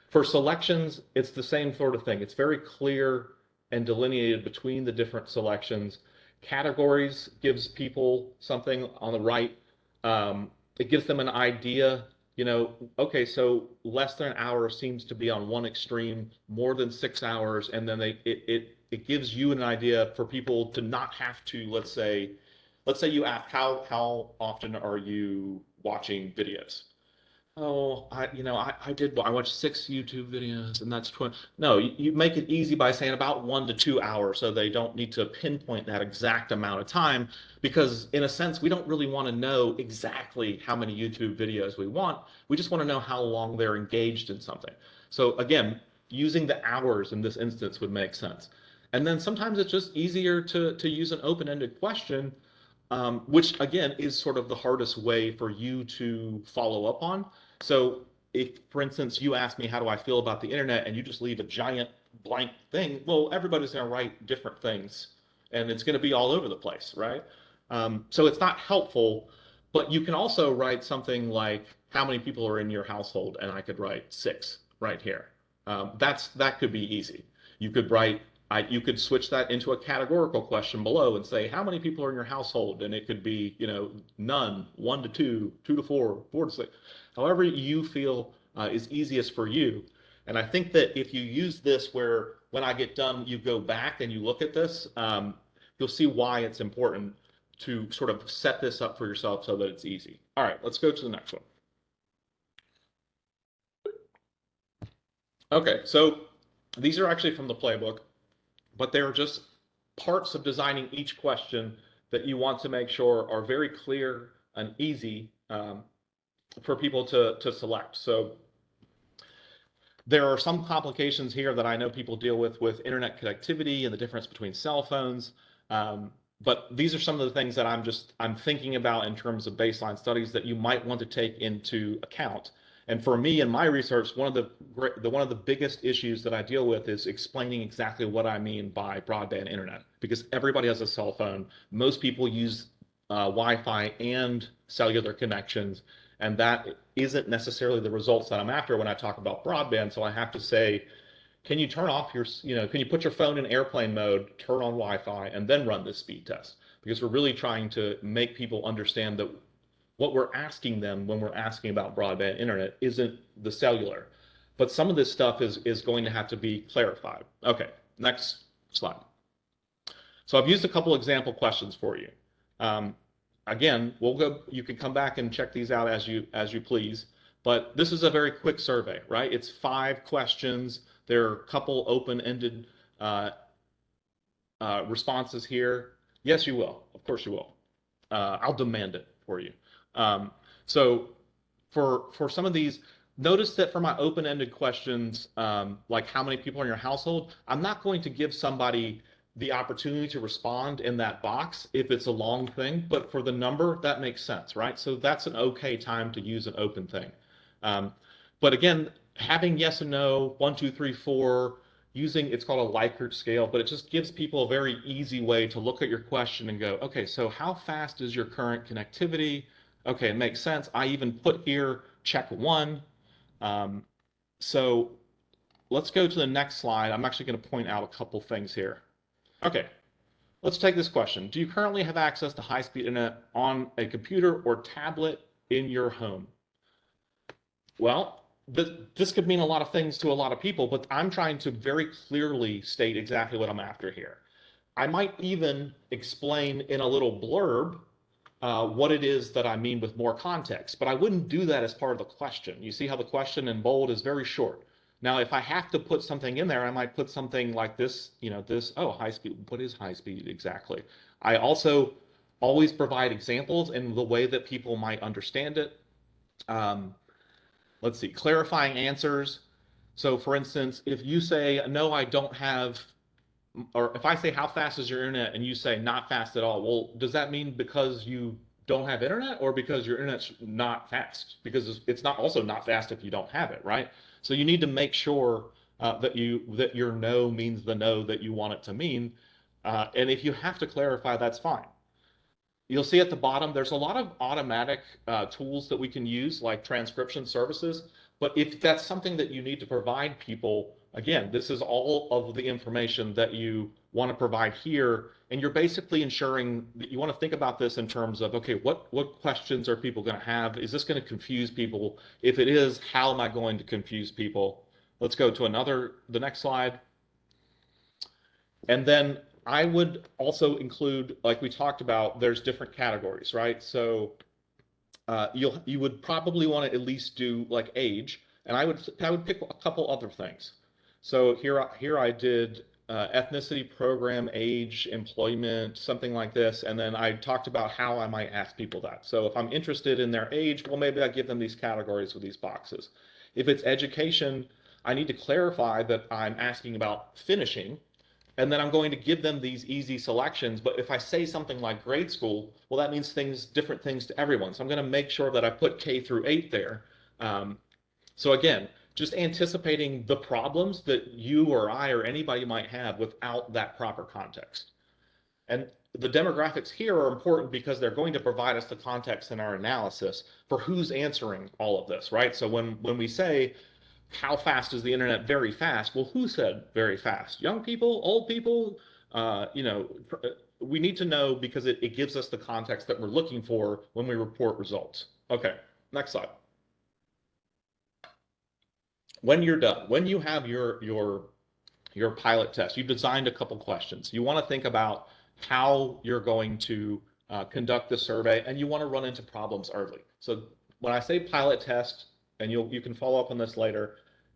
For selections, it's the same sort of thing. It's very clear and delineated between the different selections. Categories gives people something on the right. It gives them an idea, okay, so less than an hour seems to be on one extreme, more than 6 hours, and then it gives you an idea for people to not have to, let's say you ask, how often are you watching videos? Oh, I watched 6 YouTube videos and that's 20. No, you make it easy by saying about 1 to 2 hours so they don't need to pinpoint that exact amount of time, because in a sense, we don't really want to know exactly how many YouTube videos we want. We just want to know how long they're engaged in something. So again, using the hours in this instance would make sense. And then sometimes it's just easier to use an open-ended question, which again is sort of the hardest way for you to follow up on. So if, for instance, you ask me, how do I feel about the internet, and you just leave a giant blank thing, well, everybody's going to write different things, and it's going to be all over the place, right? So it's not helpful, but you can also write something like, how many people are in your household? And I could write 6 right here. That could be easy. You could write, you could switch that into a categorical question below and say, how many people are in your household? And it could be, none, 1 to 2, 2 to 4, 4 to 6, however you feel is easiest for you. And I think that if you use this where when I get done, you go back and you look at this, you'll see why it's important to sort of set this up for yourself so that it's easy. All right, let's go to the next one. Okay, so these are actually from the playbook, but they're just parts of designing each question that you want to make sure are very clear and easy for people to select. So there are some complications here that I know people deal with internet connectivity and the difference between cell phones. But these are some of the things that I'm thinking about in terms of baseline studies that you might want to take into account. And for me in my research, one of the biggest issues that I deal with is explaining exactly what I mean by broadband internet, because everybody has a cell phone. Most people use Wi-Fi and cellular connections, and that isn't necessarily the results that I'm after when I talk about broadband. So I have to say, can you turn off your, can you put your phone in airplane mode, turn on Wi-Fi, and then run this speed test? Because we're really trying to make people understand that what we're asking them when we're asking about broadband internet isn't the cellular, but some of this stuff is going to have to be clarified. Okay, next slide. So I've used a couple example questions for you. Again, you can come back and check these out as you please, but this is a very quick survey, right? It's 5 questions. There are a couple open-ended responses here. Yes, you will. Of course you will. I'll demand it for you. So for some of these, notice that for my open-ended questions, like how many people are in your household, I'm not going to give somebody the opportunity to respond in that box if it's a long thing, but for the number, that makes sense, right? So that's an okay time to use an open thing. But again, having yes and no, 1, 2, 3, 4, using, it's called a Likert scale, but it just gives people a very easy way to look at your question and go, okay, so how fast is your current connectivity? Okay, it makes sense. I even put here check 1. So let's go to the next slide. I'm actually going to point out a couple things here. Okay, let's take this question. Do you currently have access to high-speed internet on a computer or tablet in your home? Well, this could mean a lot of things to a lot of people, but I'm trying to very clearly state exactly what I'm after here. I might even explain in a little blurb what it is that I mean with more context, but I wouldn't do that as part of the question. You see how the question in bold is very short. Now, if I have to put something in there, I might put something like this, high speed, what is high speed exactly? I also always provide examples in the way that people might understand it. Let's see, clarifying answers. So for instance, if you say, no, I don't have, or if I say, how fast is your internet? And you say, not fast at all. Well, does that mean because you don't have internet or because your internet's not fast? Because it's not also not fast if you don't have it, right? So you need to make sure that your no means the no that you want it to mean. And if you have to clarify, that's fine. You'll see at the bottom, there's a lot of automatic tools that we can use, like transcription services. But if that's something that you need to provide people, again, this is all of the information that you want to provide here. And you're basically ensuring that you want to think about this in terms of, okay, what questions are people going to have? Is this going to confuse people? If it is, how am I going to confuse people? Let's go to the next slide. And then I would also include, like we talked about, there's different categories, right? So you would probably want to at least do like age, and I would pick a couple other things. So here I did ethnicity, program, age, employment, something like this, and then I talked about how I might ask people that. So if I'm interested in their age, well, maybe I give them these categories with these boxes. If it's education, I need to clarify that I'm asking about finishing, and then I'm going to give them these easy selections. But if I say something like grade school, well, that means different things to everyone. So I'm going to make sure that I put K through 8 there. So again, just anticipating the problems that you or I or anybody might have without that proper context. And the demographics here are important because they're going to provide us the context in our analysis for who's answering all of this, right? So when we say, how fast is the internet? Very fast. Well, who said very fast? Young people, old people? We need to know because it gives us the context that we're looking for when we report results. Okay, next slide. When you're done, when you have your pilot test, you've designed a couple questions. You want to think about how you're going to conduct the survey, and you want to run into problems early. So when I say pilot test, and you can follow up on this later,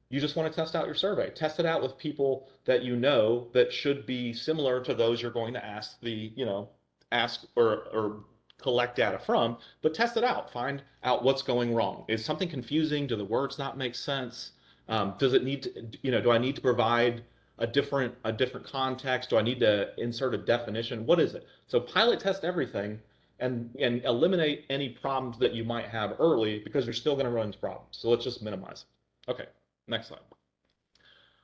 you just want to test out your survey. Test it out with people that you know that should be similar to those you're going to ask or collect data from, but test it out. Find out what's going wrong. Is something confusing? Do the words not make sense? Does it need to, do I need to provide a different context? Do I need to insert a definition? What is it? So pilot test everything and eliminate any problems that you might have early because you're still going to run into problems. So let's just minimize it. Okay, next slide.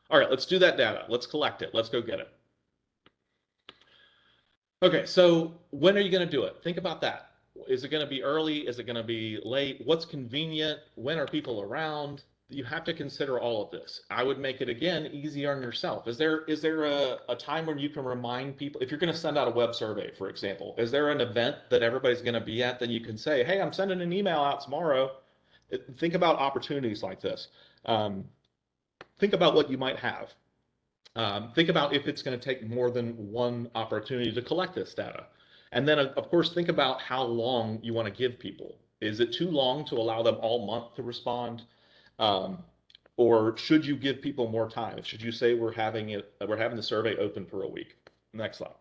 All right, let's do that data. Let's collect it. Let's go get it. Okay, so when are you going to do it? Think about that. Is it going to be early? Is it going to be late? What's convenient? When are people around? You have to consider all of this. I would make it, again, easy on yourself. Is there a time when you can remind people, if you're going to send out a web survey, for example, is there an event that everybody's going to be at that you can say, hey, I'm sending an email out tomorrow? Think about opportunities like this. Think about what you might have. Think about if it's going to take more than one opportunity to collect this data. And then, of course, think about how long you want to give people. Is it too long to allow them all month to respond? Or should you give people more time? Should you say we're having the survey open for a week? Next slide.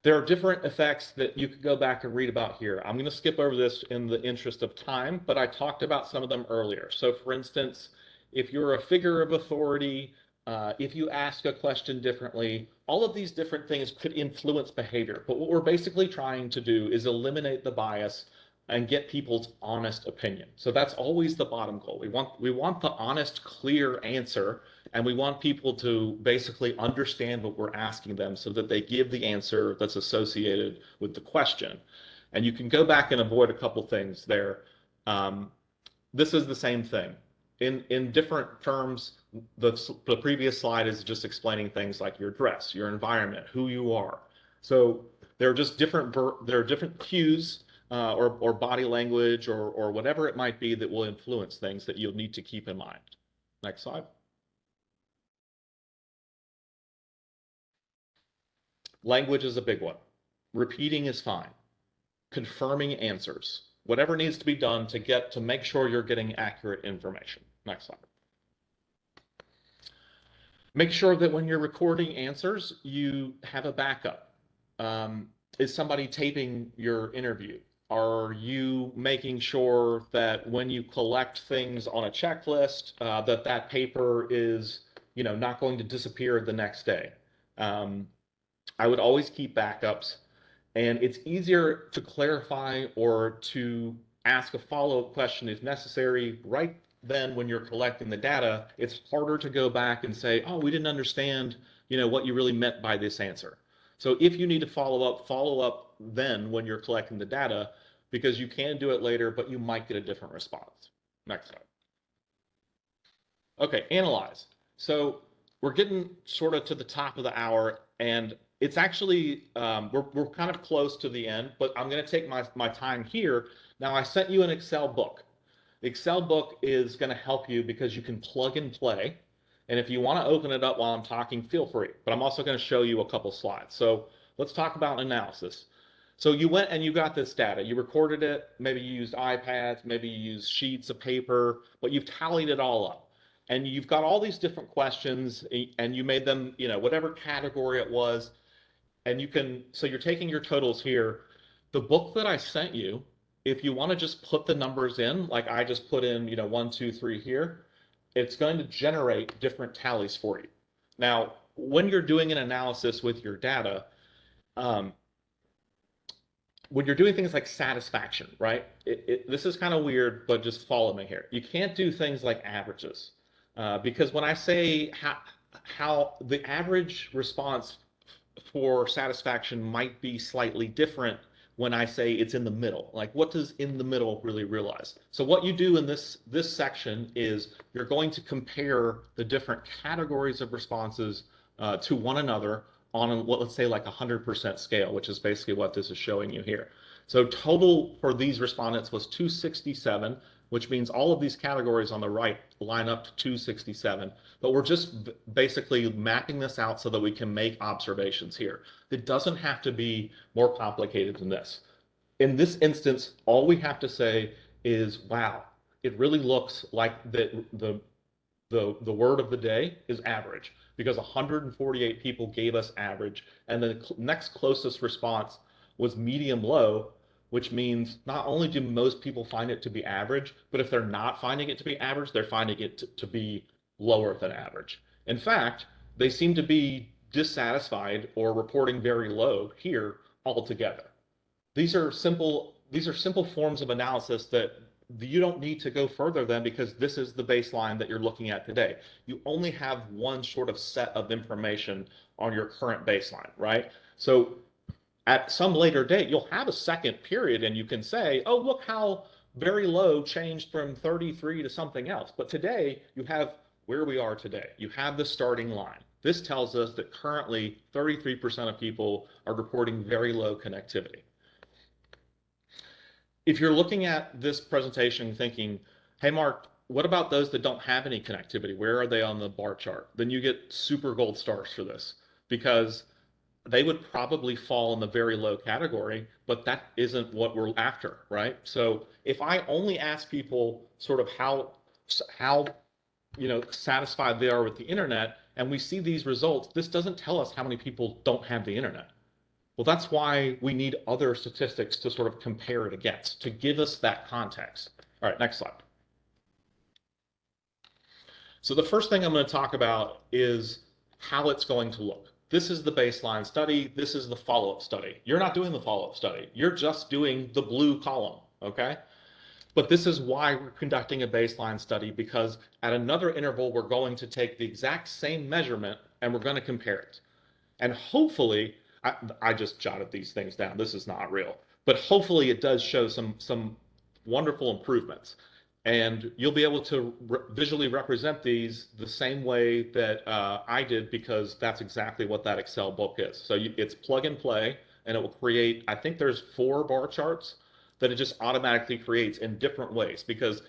There are different effects that you could go back and read about here. I'm going to skip over this in the interest of time, but I talked about some of them earlier. So for instance, if you're a figure of authority, if you ask a question differently, all of these different things could influence behavior. But what we're basically trying to do is eliminate the bias and get people's honest opinion. So that's always the bottom goal. We want the honest, clear answer, and we want people to basically understand what we're asking them so that they give the answer that's associated with the question. And you can go back and avoid a couple things there. This is the same thing. In different terms, the previous slide is just explaining things like your dress, your environment, who you are. So there are just different cues or body language or whatever it might be that will influence things that you'll need to keep in mind. Next slide. Language is a big one. Repeating is fine. Confirming answers. Whatever needs to be done to make sure you're getting accurate information. Next slide. Make sure that when you're recording answers, you have a backup. Is somebody taping your interview? Are you making sure that when you collect things on a checklist, that paper is, not going to disappear the next day? I would always keep backups, and it's easier to clarify or to ask a follow-up question if necessary right then when you're collecting the data. It's harder to go back and say, oh, we didn't understand, what you really meant by this answer. So if you need to follow up then when you're collecting the data, because you can do it later, but you might get a different response. Next slide. Okay, analyze. So we're getting sort of to the top of the hour, and it's actually, we're kind of close to the end, but I'm going to take my time here. Now, I sent you an Excel book. The Excel book is going to help you because you can plug and play. And if you want to open it up while I'm talking, feel free. But I'm also going to show you a couple slides. So let's talk about analysis. So you went and you got this data. You recorded it. Maybe you used iPads. Maybe you used sheets of paper. But you've tallied it all up. And you've got all these different questions. And you made them, whatever category it was. And so you're taking your totals here. The book that I sent you, if you want to just put the numbers in, like I just put in, 1, 2, 3 here, it's going to generate different tallies for you. Now, when you're doing an analysis with your data, when you're doing things like satisfaction, right? This is kind of weird, but just follow me here. You can't do things like averages because when I say how the average response for satisfaction might be slightly different when I say it's in the middle. Like, what does in the middle really realize? So what you do in this section is you're going to compare the different categories of responses to one another on a, what let's say like 100% scale, which is basically what this is showing you here. So total for these respondents was 267, which means all of these categories on the right line up to 267. But we're just basically mapping this out so that we can make observations here. It doesn't have to be more complicated than this. In this instance, all we have to say is, wow, it really looks like the word of the day is average, because 148 people gave us average, and the next closest response was medium low, which means not only do most people find it to be average, but if they're not finding it to be average, they're finding it to be lower than average. In fact, they seem to be dissatisfied or reporting very low here altogether. These are simple forms of analysis that you don't need to go further than, because this is the baseline that you're looking at today. You only have one sort of set of information on your current baseline, right? So at some later date, you'll have a second period and you can say, oh, look how very low changed from 33 to something else. But today you have where we are today. You have the starting line. This tells us that currently 33% of people are reporting very low connectivity. If you're looking at this presentation thinking, hey, Mark, what about those that don't have any connectivity? Where are they on the bar chart? Then you get super gold stars for this, because they would probably fall in the very low category, but that isn't what we're after, right? So if I only ask people sort of how satisfied they are with the internet, and we see these results, this doesn't tell us how many people don't have the internet. Well, that's why we need other statistics to sort of compare it against, to give us that context. All right, next slide. So the first thing I'm going to talk about is how it's going to look. This is the baseline study. This is the follow-up study. You're not doing the follow-up study. You're just doing the blue column, okay? But this is why we're conducting a baseline study, because at another interval, we're going to take the exact same measurement and we're going to compare it. And hopefully, I just jotted these things down. This is not real. But hopefully it does show some wonderful improvements. And you'll be able to visually represent these the same way that I did, because that's exactly what that Excel book is. So it's plug and play, and it will create, I think there's 4 bar charts that it just automatically creates in different ways, because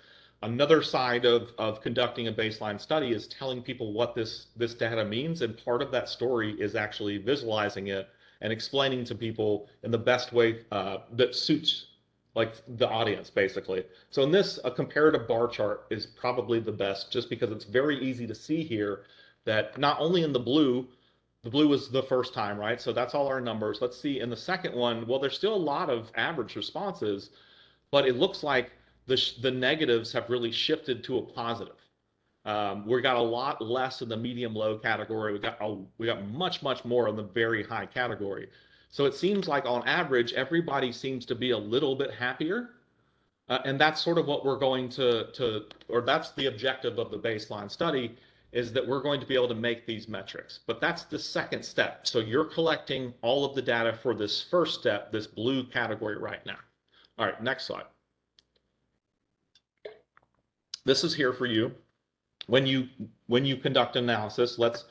another side of conducting a baseline study is telling people what this data means, and part of that story is actually visualizing it and explaining to people in the best way that suits like the audience, basically. So in this, a comparative bar chart is probably the best, just because it's very easy to see here that not only in the blue was the first time, right? So that's all our numbers. Let's see in the second one, well, there's still a lot of average responses, but it looks like the negatives have really shifted to a positive. We got a lot less in the medium low category. We got much more in the very high category. So it seems like on average, everybody seems to be a little bit happier. And that's sort of what we're going or that's the objective of the baseline study, is that we're going to be able to make these metrics. But that's the second step. So you're collecting all of the data for this first step, this blue category right now. All right, next slide. This is here for you. When you conduct analysis, let's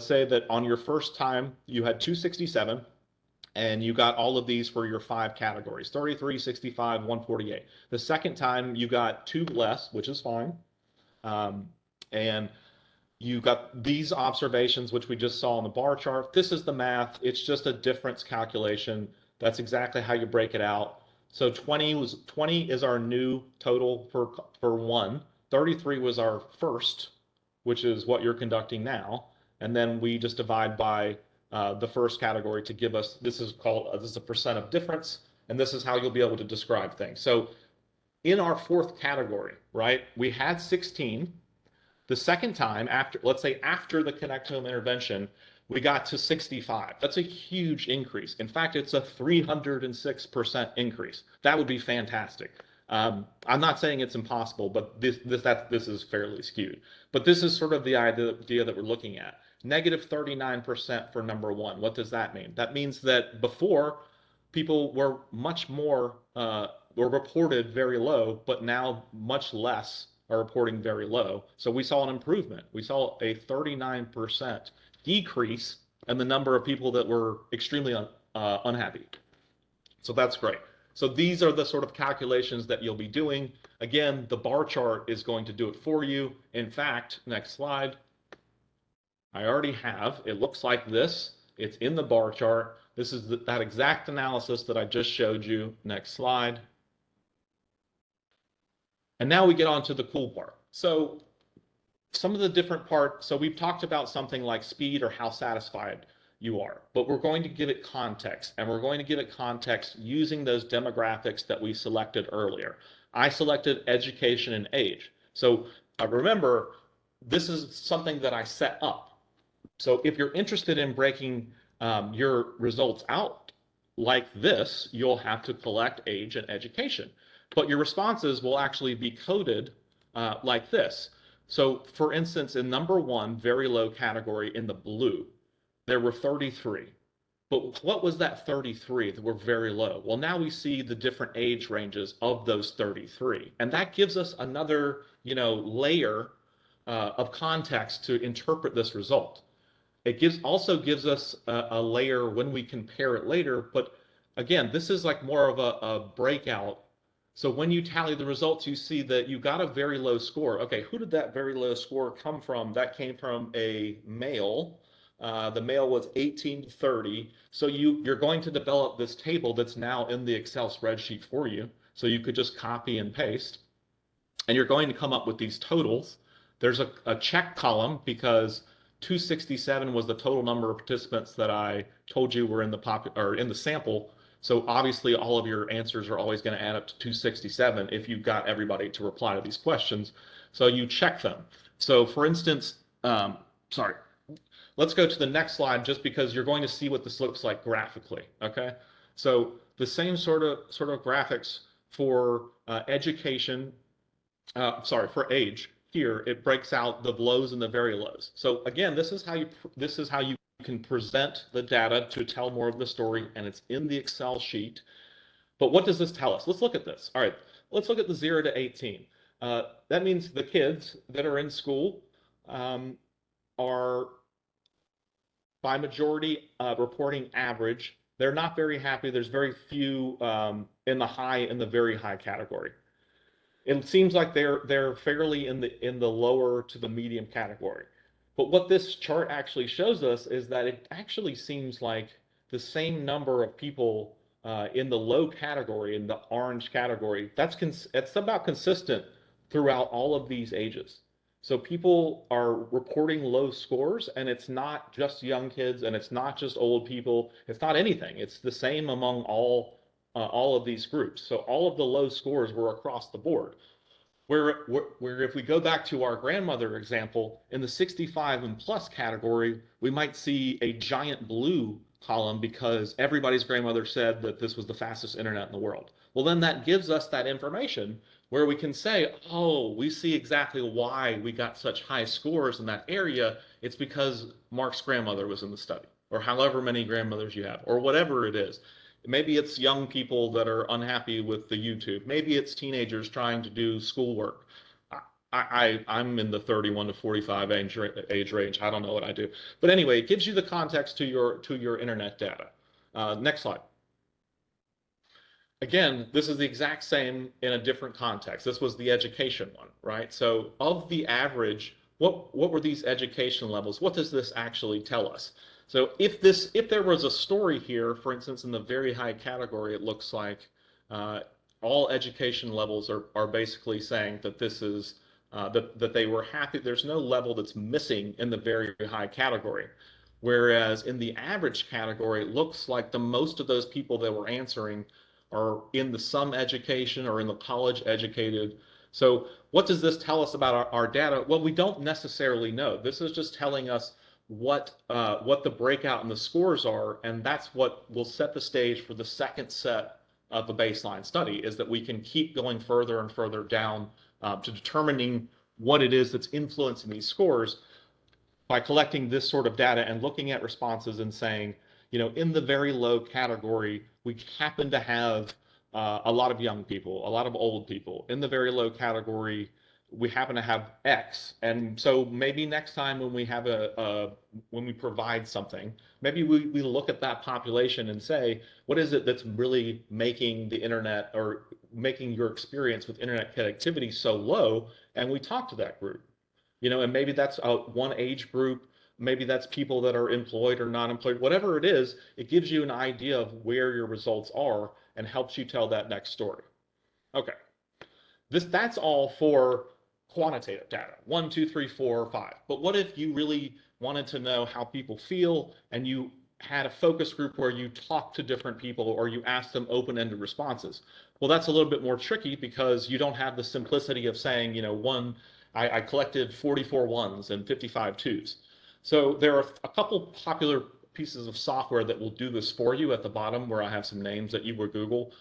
say that on your first time you had 267 and you got all of these for your 5 categories, 33, 65, 148. The second time you got 2 less, which is fine. And you got these observations, which we just saw on the bar chart. This is the math. It's just a difference calculation. That's exactly how you break it out. So 20 is our new total for 1. 33 was our first, which is what you're conducting now. And then we just divide by the first category to give us, this is a percent of difference, and this is how you'll be able to describe things. So in our 4th category, right, we had 16. The second time, let's say after the Connect Home intervention, we got to 65. That's a huge increase. In fact, it's a 306% increase. That would be fantastic. I'm not saying it's impossible, but this is fairly skewed. But this is sort of the idea that we're looking at. Negative 39% for number one. What does that mean? That means that before, people were much more were reported very low, but now much less are reporting very low. So we saw an improvement. We saw a 39% decrease in the number of people that were extremely unhappy. So that's great. So these are the sort of calculations that you'll be doing. Again, the bar chart is going to do it for you. In fact, next slide, I already have. It looks like this. It's in the bar chart. This is that exact analysis that I just showed you. Next slide. And now we get on to the cool part. So some of the different parts, so we've talked about something like speed or how satisfied you are, but we're going to give it context, and we're going to give it context using those demographics that we selected earlier. I selected education and age. So remember, this is something that I set up. So if you're interested in breaking your results out like this, you'll have to collect age and education. But your responses will actually be coded like this. So for instance, in number one, very low category in the blue, there were 33. But what was that 33 that were very low? Well, now we see the different age ranges of those 33. And that gives us another, layer of context to interpret this result. It also gives us a layer when we compare it later. But again, this is like more of a breakout. So when you tally the results, you see that you got a very low score. Okay, who did that very low score come from? That came from a male. The male was 18 to 30. So you're going to develop this table that's now in the Excel spreadsheet for you. So you could just copy and paste. And you're going to come up with these totals. There's a check column because 267 was the total number of participants that I told you were in the sample. So obviously all of your answers are always going to add up to 267 if you've got everybody to reply to these questions. So you check them. So for instance, let's go to the next slide just because you're going to see what this looks like graphically, okay? So the same sort of graphics for education, for age. Here it breaks out the lows and the very lows. So again, this is how you can present the data to tell more of the story, and it's in the Excel sheet. But what does this tell us? Let's look at this. All right, let's look at the 0 to 18. That means the kids that are in school are by majority reporting average. They're not very happy. There's very few in the very high category. It seems like they're fairly in the lower to the medium category. But what this chart actually shows us is that it actually seems like the same number of people in the low category, in the orange category, it's about consistent throughout all of these ages. So people are reporting low scores, and it's not just young kids, and it's not just old people. It's not anything. It's the same among all of these groups. So all of the low scores were across the board. Where if we go back to our grandmother example, in the 65 and plus category, we might see a giant blue column because everybody's grandmother said that this was the fastest internet in the world. Well, then that gives us that information where we can say, oh, we see exactly why we got such high scores in that area. It's because Mark's grandmother was in the study, or however many grandmothers you have, or whatever it is. Maybe it's young people that are unhappy with the YouTube. Maybe it's teenagers trying to do schoolwork. I'm in the 31 to 45 age range. I don't know what I do. But anyway, it gives you the context to your internet data. Next slide. Again, this is the exact same in a different context. This was the education one, right? So of the average, what were these education levels? What does this actually tell us? So if there was a story here, for instance, in the very high category, it looks like all education levels are basically saying that this is that they were happy. There's no level that's missing in the very high category. Whereas in the average category, it looks like the most of those people that were answering are in the some education or in the college educated. So what does this tell us about our data? Well, we don't necessarily know. This is just telling us what the breakout and the scores are, and that's what will set the stage for the second set of a baseline study, is that we can keep going further and further down to determining what it is that's influencing these scores by collecting this sort of data and looking at responses and saying, in the very low category, we happen to have a lot of young people, a lot of old people. In the very low category, we happen to have X. And so maybe next time when we have when we provide something, maybe we look at that population and say, what is it that's really making the internet or making your experience with internet connectivity so low? And we talk to that group. And maybe that's one age group, maybe that's people that are employed or not employed, whatever it is, it gives you an idea of where your results are and helps you tell that next story. Okay, that's all for quantitative data, 1, 2, 3, 4, 5. But what if you really wanted to know how people feel and you had a focus group where you talk to different people or you ask them open-ended responses? Well, that's a little bit more tricky because you don't have the simplicity of saying, I collected 44 ones and 55 twos. So there are a couple popular pieces of software that will do this for you at the bottom where I have some names that you would Google.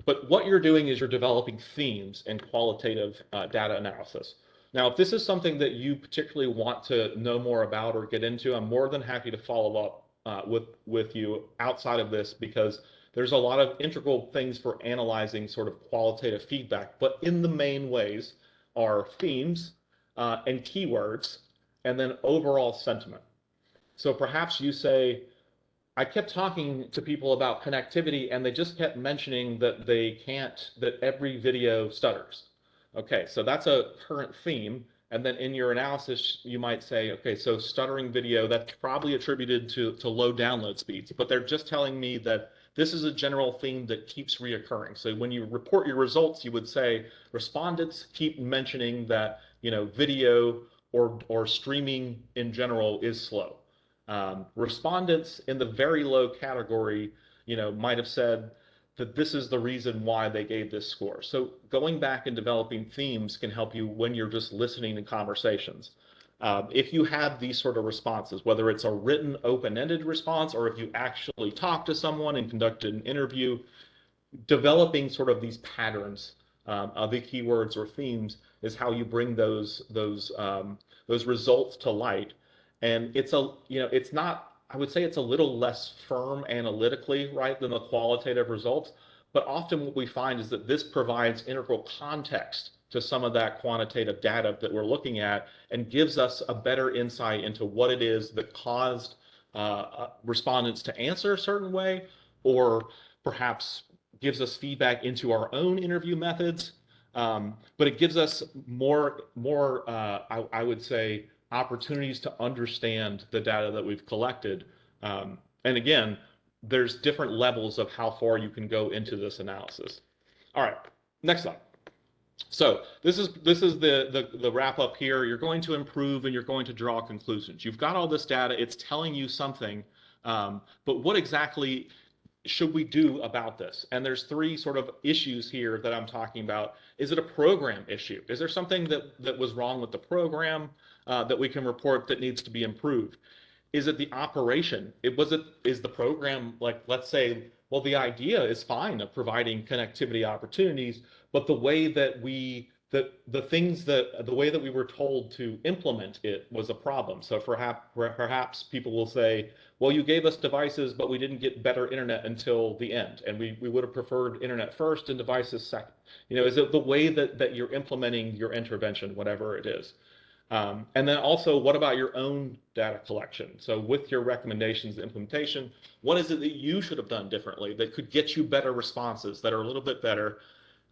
But what you're doing is you're developing themes in qualitative data analysis. Now, if this is something that you particularly want to know more about or get into, I'm more than happy to follow up with you outside of this, because there's a lot of integral things for analyzing sort of qualitative feedback. But in the main ways are themes and keywords, and then overall sentiment. So perhaps you say, I kept talking to people about connectivity and they just kept mentioning that that every video stutters. Okay, so that's a current theme. And then in your analysis, you might say, okay, so stuttering video, that's probably attributed to low download speeds, but they're just telling me that this is a general theme that keeps reoccurring. So when you report your results, you would say respondents keep mentioning that, video or streaming in general is slow. Respondents in the very low category, might have said that this is the reason why they gave this score. So going back and developing themes can help you when you're just listening to conversations. If you have these sort of responses, whether it's a written open-ended response or if you actually talk to someone and conducted an interview, developing sort of these patterns of the keywords or themes is how you bring those results to light. And it's not, I would say it's a little less firm analytically, right, than the qualitative results. But often what we find is that this provides integral context to some of that quantitative data that we're looking at and gives us a better insight into what it is that caused respondents to answer a certain way, or perhaps gives us feedback into our own interview methods. But it gives us more I would say, opportunities to understand the data that we've collected. And again, there's different levels of how far you can go into this analysis. All right, next slide. So this is the wrap up here. You're going to improve and you're going to draw conclusions. You've got all this data, it's telling you something, but what exactly should we do about this? And there's three sort of issues here that I'm talking about. Is it a program issue? Is there something that was wrong with the program that we can report that needs to be improved? Is it the operation? Is the program, like, let's say, well, the idea is fine of providing connectivity opportunities, but the way that the way that we were told to implement it was a problem. So perhaps people will say, well, you gave us devices, but we didn't get better internet until the end, and we would have preferred internet first and devices second. Is it the way that you're implementing your intervention, whatever it is? And then also, what about your own data collection? So with your recommendations implementation, what is it that you should have done differently that could get you better responses that are a little bit better?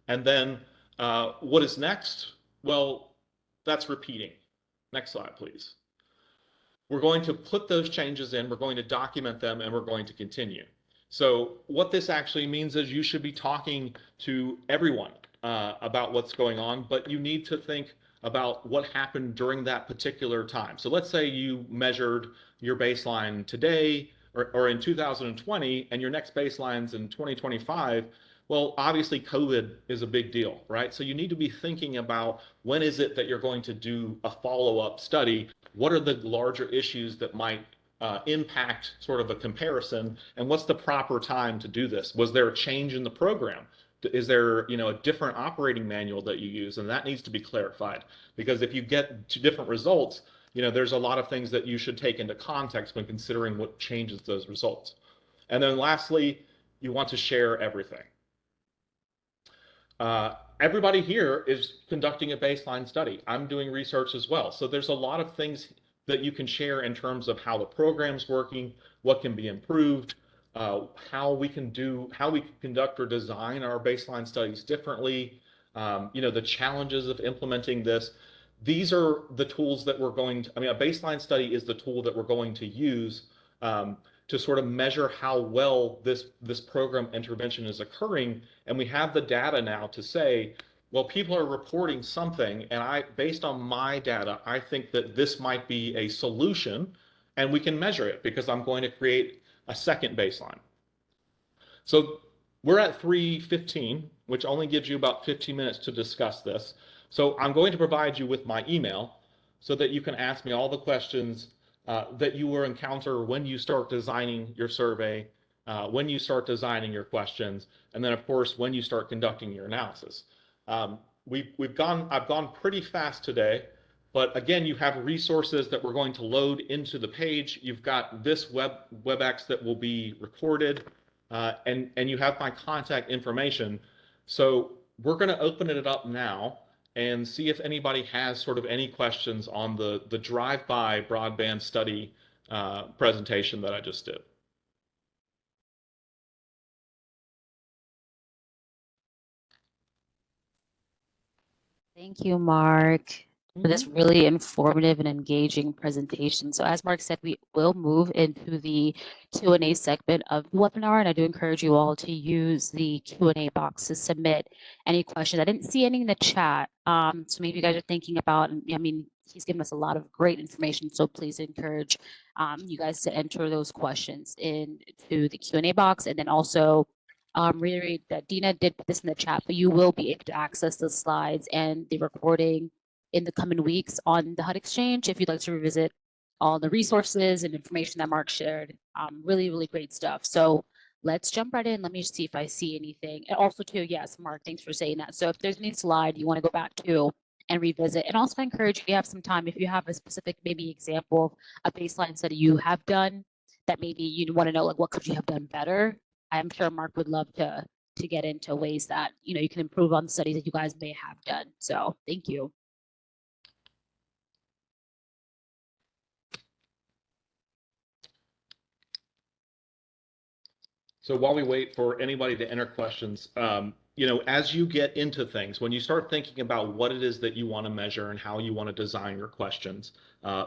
And then what is next? Well, that's repeating. Next slide, please. We're going to put those changes in, we're going to document them, and we're going to continue. So what this actually means is you should be talking to everyone about what's going on, but you need to think about what happened during that particular time. So let's say you measured your baseline today or in 2020 and your next baseline's in 2025. Well, obviously COVID is a big deal, right? So you need to be thinking about when is it that you're going to do a follow-up study what are the larger issues that might impact sort of a comparison, and what's the proper time to do this? Was there a change in the program? Is there, a different operating manual that you use? And that needs to be clarified, because if you get to different results, there's a lot of things that you should take into context when considering what changes those results. And then lastly, you want to share everything. Everybody here is conducting a baseline study. I'm doing research as well. So there's a lot of things that you can share in terms of how the program's working, what can be improved, how we can conduct or design our baseline studies differently, the challenges of implementing this. These are the tools that we're going to, a baseline study is the tool that we're going to use to sort of measure how well this program intervention is occurring. And we have the data now to say, well, people are reporting something, and based on my data, I think that this might be a solution, and we can measure it because I'm going to create a second baseline. So we're at 3:15, which only gives you about 15 minutes to discuss this. So I'm going to provide you with my email so that you can ask me all the questions that you will encounter when you start designing your survey, when you start designing your questions, and then of course when you start conducting your analysis. I've gone pretty fast today, but again, you have resources that we're going to load into the page. You've got this WebEx that will be recorded, and you have my contact information. So we're going to open it up now and see if anybody has sort of any questions on the drive-by broadband study presentation that I just did. Thank you, Mark, for this really informative and engaging presentation. So as Mark said, we will move into the Q&A segment of the webinar, and I do encourage you all to use the Q&A box to submit any questions. I didn't see any in the chat, so maybe you guys are thinking about, he's given us a lot of great information, so please encourage you guys to enter those questions into the Q&A box, and then also reiterate that Dina did put this in the chat, but you will be able to access the slides and the recording in the coming weeks on the HUD Exchange if you'd like to revisit all the resources and information that Mark shared. Really, really great stuff. So let's jump right in. Let me see if I see anything. And also too, yes, Mark, thanks for saying that. So if there's any slide you want to go back to and revisit, and also I encourage you, if you have some time, if you have a specific maybe example of a baseline study you have done that maybe you want to know, like what could you have done better? I'm sure Mark would love to get into ways that you can improve on the studies that you guys may have done. So thank you. So while we wait for anybody to enter questions, as you get into things, when you start thinking about what it is that you want to measure and how you want to design your questions,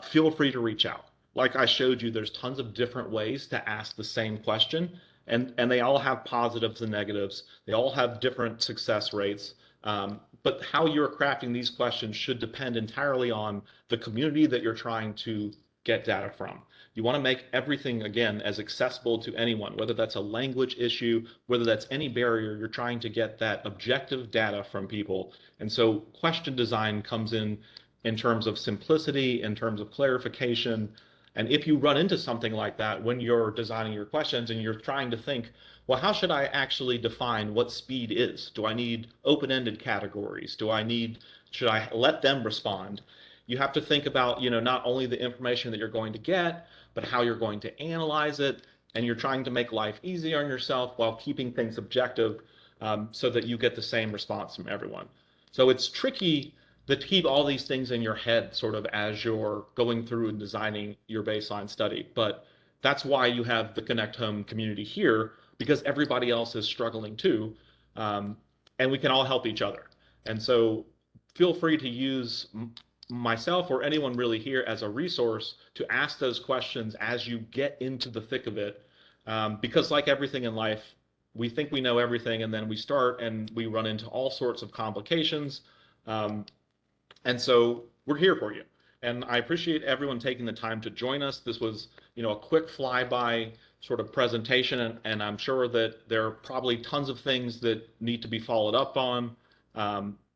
feel free to reach out. Like I showed you, there's tons of different ways to ask the same question, and they all have positives and negatives. They all have different success rates. But how you're crafting these questions should depend entirely on the community that you're trying to get data from. You want to make everything, again, as accessible to anyone, whether that's a language issue, whether that's any barrier, you're trying to get that objective data from people. And so question design comes in terms of simplicity, in terms of clarification. And if you run into something like that when you're designing your questions and you're trying to think, well, how should I actually define what speed is? Do I need open-ended categories? Should I let them respond? You have to think about, not only the information that you're going to get, but how you're going to analyze it. And you're trying to make life easy on yourself while keeping things objective so that you get the same response from everyone. So it's tricky to keep all these things in your head sort of as you're going through and designing your baseline study. But that's why you have the Connect Home community here, because everybody else is struggling too. And we can all help each other. And so feel free to use myself or anyone really here as a resource to ask those questions as you get into the thick of it. Because like everything in life, we think we know everything, and then we start and we run into all sorts of complications. And so we're here for you. And I appreciate everyone taking the time to join us. This was, a quick flyby sort of presentation, and I'm sure that there are probably tons of things that need to be followed up on.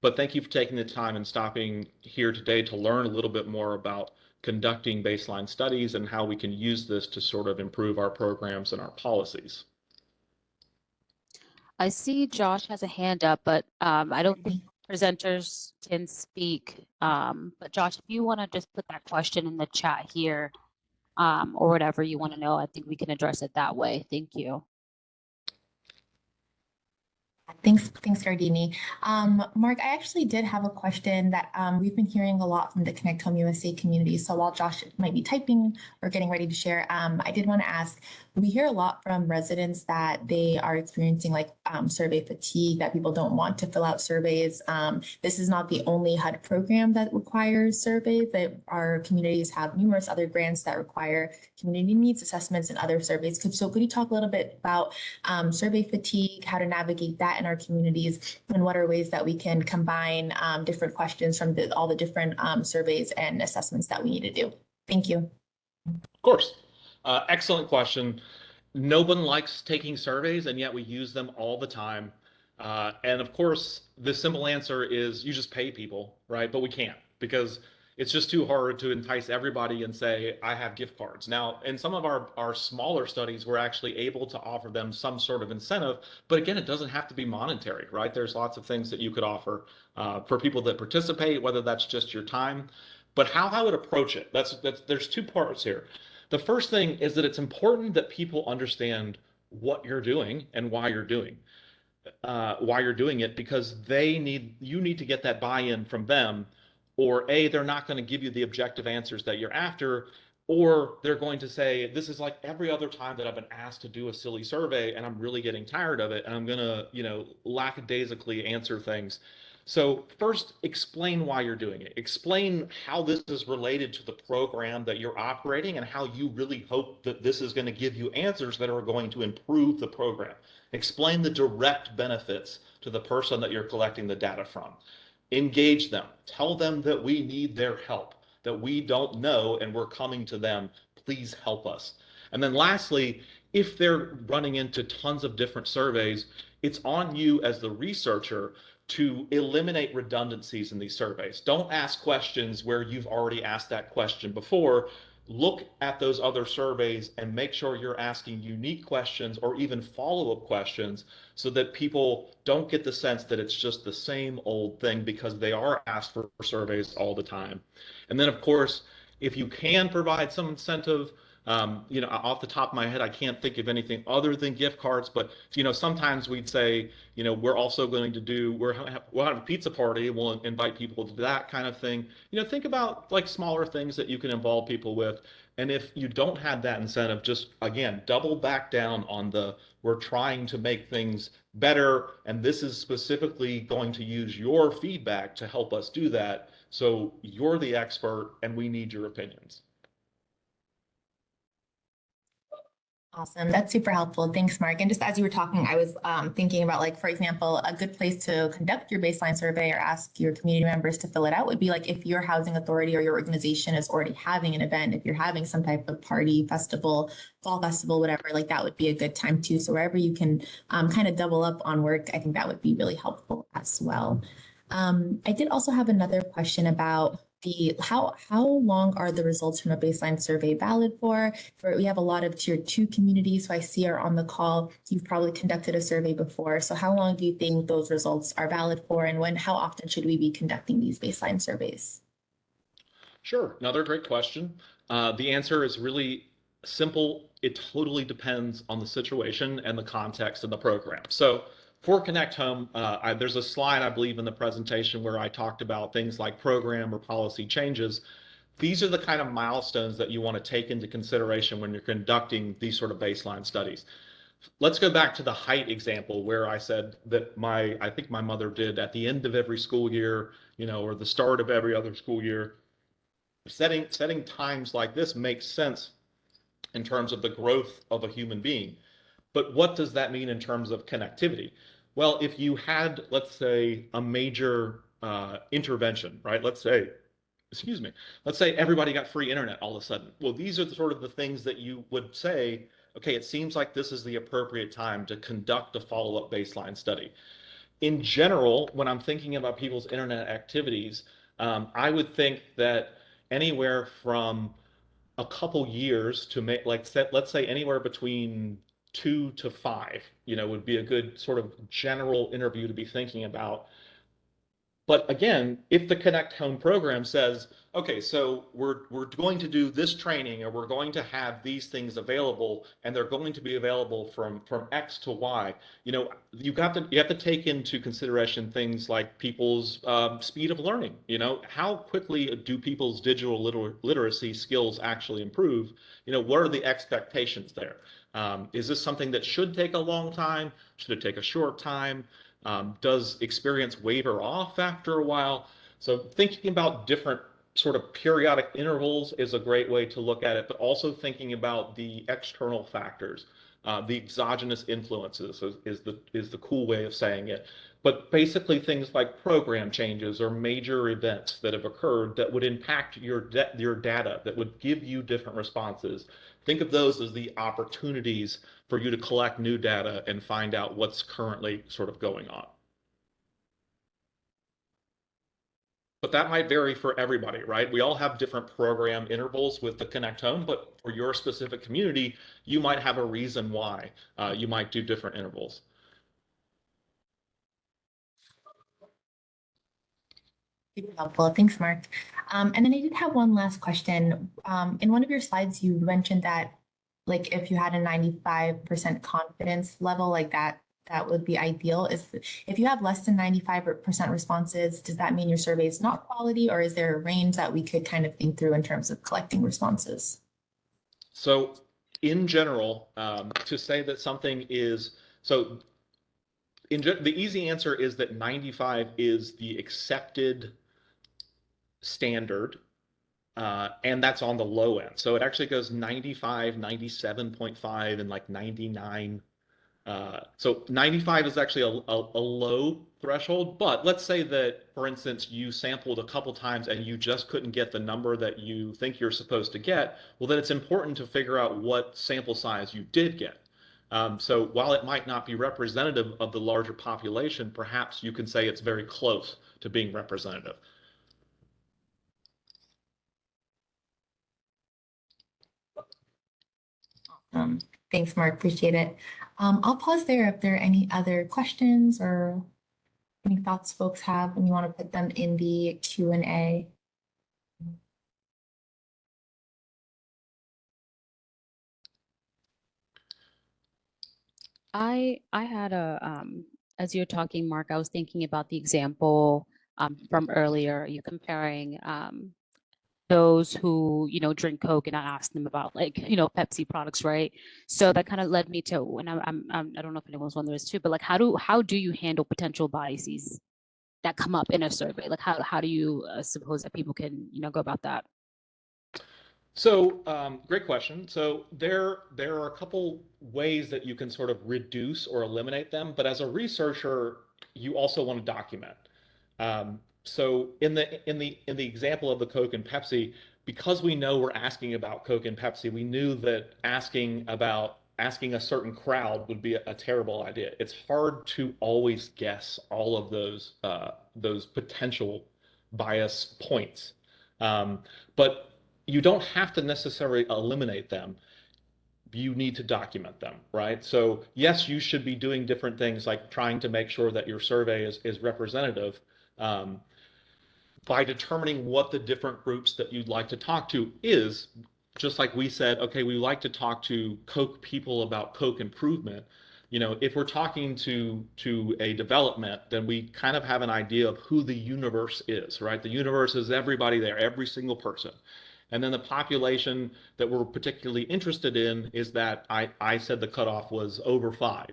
But thank you for taking the time and stopping here today to learn a little bit more about conducting baseline studies and how we can use this to sort of improve our programs and our policies. I see Josh has a hand up, but I don't think presenters can speak. But Josh, if you want to just put that question in the chat here, or whatever you want to know, I think we can address it that way. Thank you. Thanks, Gardini. Mark, I actually did have a question that we've been hearing a lot from the Connect Home USA community. So while Josh might be typing or getting ready to share, I did want to ask, we hear a lot from residents that they are experiencing like survey fatigue, that people don't want to fill out surveys. This is not the only HUD program that requires surveys. That our communities have numerous other grants that require community needs assessments and other surveys. So could you talk a little bit about survey fatigue, how to navigate that in our communities, and what are ways that we can combine different questions from all the different surveys and assessments that we need to do? Thank you. Of course. Excellent question. No one likes taking surveys, and yet we use them all the time. And of course, the simple answer is you just pay people, right? But we can't, because it's just too hard to entice everybody and say, I have gift cards. Now, in some of our smaller studies, we're actually able to offer them some sort of incentive. But again, it doesn't have to be monetary, right? There's lots of things that you could offer for people that participate, whether that's just your time. But how I would approach it, there's two parts here. The first thing is that it's important that people understand what you're doing and why you're doing it, because you need to get that buy-in from them, or they're not going to give you the objective answers that you're after, or they're going to say, this is like every other time that I've been asked to do a silly survey and I'm really getting tired of it, and I'm going to, lackadaisically answer things. So first, explain why you're doing it. Explain how this is related to the program that you're operating and how you really hope that this is going to give you answers that are going to improve the program. Explain the direct benefits to the person that you're collecting the data from. Engage them. Tell them that we need their help, that we don't know and we're coming to them. Please help us. And then lastly, if they're running into tons of different surveys, it's on you as the researcher to eliminate redundancies in these surveys. Don't ask questions where you've already asked that question before. Look at those other surveys and make sure you're asking unique questions or even follow-up questions, so that people don't get the sense that it's just the same old thing, because they are asked for surveys all the time. And then, of course, if you can provide some incentive, off the top of my head, I can't think of anything other than gift cards, but, sometimes we'd say, we're also going to we'll have a pizza party, we'll invite people to that kind of thing. Think about like smaller things that you can involve people with. And if you don't have that incentive, just again, double back down on we're trying to make things better, and this is specifically going to use your feedback to help us do that. So you're the expert and we need your opinions. Awesome. That's super helpful. Thanks, Mark. And just as you were talking, I was thinking about, like, for example, a good place to conduct your baseline survey or ask your community members to fill it out would be like if your housing authority or your organization is already having an event, if you're having some type of party, festival, fall festival, whatever, like that would be a good time too. So wherever you can kind of double up on work, I think that would be really helpful as well. I did also have another question about how long are the results from a baseline survey valid for? We have a lot of tier 2 communities who I see are on the call. You've probably conducted a survey before. So how long do you think those results are valid for, and how often should we be conducting these baseline surveys? Sure, another great question. The answer is really simple. It totally depends on the situation and the context of the program. So for Connect Home, there's a slide, I believe, in the presentation where I talked about things like program or policy changes. These are the kind of milestones that you want to take into consideration when you're conducting these sort of baseline studies. Let's go back to the height example where I said that I think my mother did at the end of every school year, or the start of every other school year. Setting times like this makes sense in terms of the growth of a human being. But what does that mean in terms of connectivity? Well, if you had, let's say, a major intervention, right? Let's say everybody got free internet all of a sudden. Well, these are the things that you would say, okay, it seems like this is the appropriate time to conduct a follow-up baseline study. In general, when I'm thinking about people's internet activities, I would think that anywhere from a couple years to make, like, let's say anywhere between 2 to 5, would be a good sort of general interview to be thinking about. But again, if the Connect Home program says, okay, so we're going to do this training, or we're going to have these things available, and they're going to be available from X to Y, you have to take into consideration things like people's speed of learning. How quickly do people's digital literacy skills actually improve? What are the expectations there? Is this something that should take a long time? Should it take a short time? Does experience waver off after a while? So thinking about different sort of periodic intervals is a great way to look at it, but also thinking about the external factors, the exogenous influences is the cool way of saying it. But basically things like program changes or major events that have occurred that would impact your data, that would give you different responses. Think of those as the opportunities for you to collect new data and find out what's currently sort of going on. But that might vary for everybody, right? We all have different program intervals with the Connect Home, but for your specific community, you might have a reason why you might do different intervals. Super helpful. Thanks, Mark. And then I did have one last question. In one of your slides, you mentioned that, like, if you had a 95% confidence level, like that would be ideal. If you have less than 95% responses, does that mean your survey is not quality, or is there a range that we could kind of think through in terms of collecting responses? So in general, to say that something is, so the easy answer is that 95 is the accepted standard, and that's on the low end. So it actually goes 95, 97.5, and like 99. So 95 is actually a low threshold, but let's say that, for instance, you sampled a couple times and you just couldn't get the number that you think you're supposed to get. Well, then it's important to figure out what sample size you did get. So while it might not be representative of the larger population, perhaps you can say it's very close to being representative. Thanks, Mark. Appreciate it. I'll pause there if there are any other questions or any thoughts folks have, and you want to put them in the Q&A. I had as you're talking, Mark, I was thinking about the example from earlier. You comparing those who drink Coke, and I asked them about, like, Pepsi products, right? So that kind of led me to, and I don't know if anyone's wondering this too, but like, how do you handle potential biases that come up in a survey? Like, how do you suppose that people can go about that? So, great question. So there are a couple ways that you can sort of reduce or eliminate them, but as a researcher, you also want to document. So in the example of the Coke and Pepsi, because we know we're asking about Coke and Pepsi, we knew that asking a certain crowd would be a terrible idea. It's hard to always guess all of those potential bias points. But you don't have to necessarily eliminate them. You need to document them, right? So yes, you should be doing different things like trying to make sure that your survey is representative, by determining what the different groups that you'd like to talk to is. Just like we said, okay, we like to talk to Coke people about Coke improvement. If we're talking to a development, then we kind of have an idea of who the universe is, right? The universe is everybody there, every single person. And then the population that we're particularly interested in is that I said the cutoff was over 5.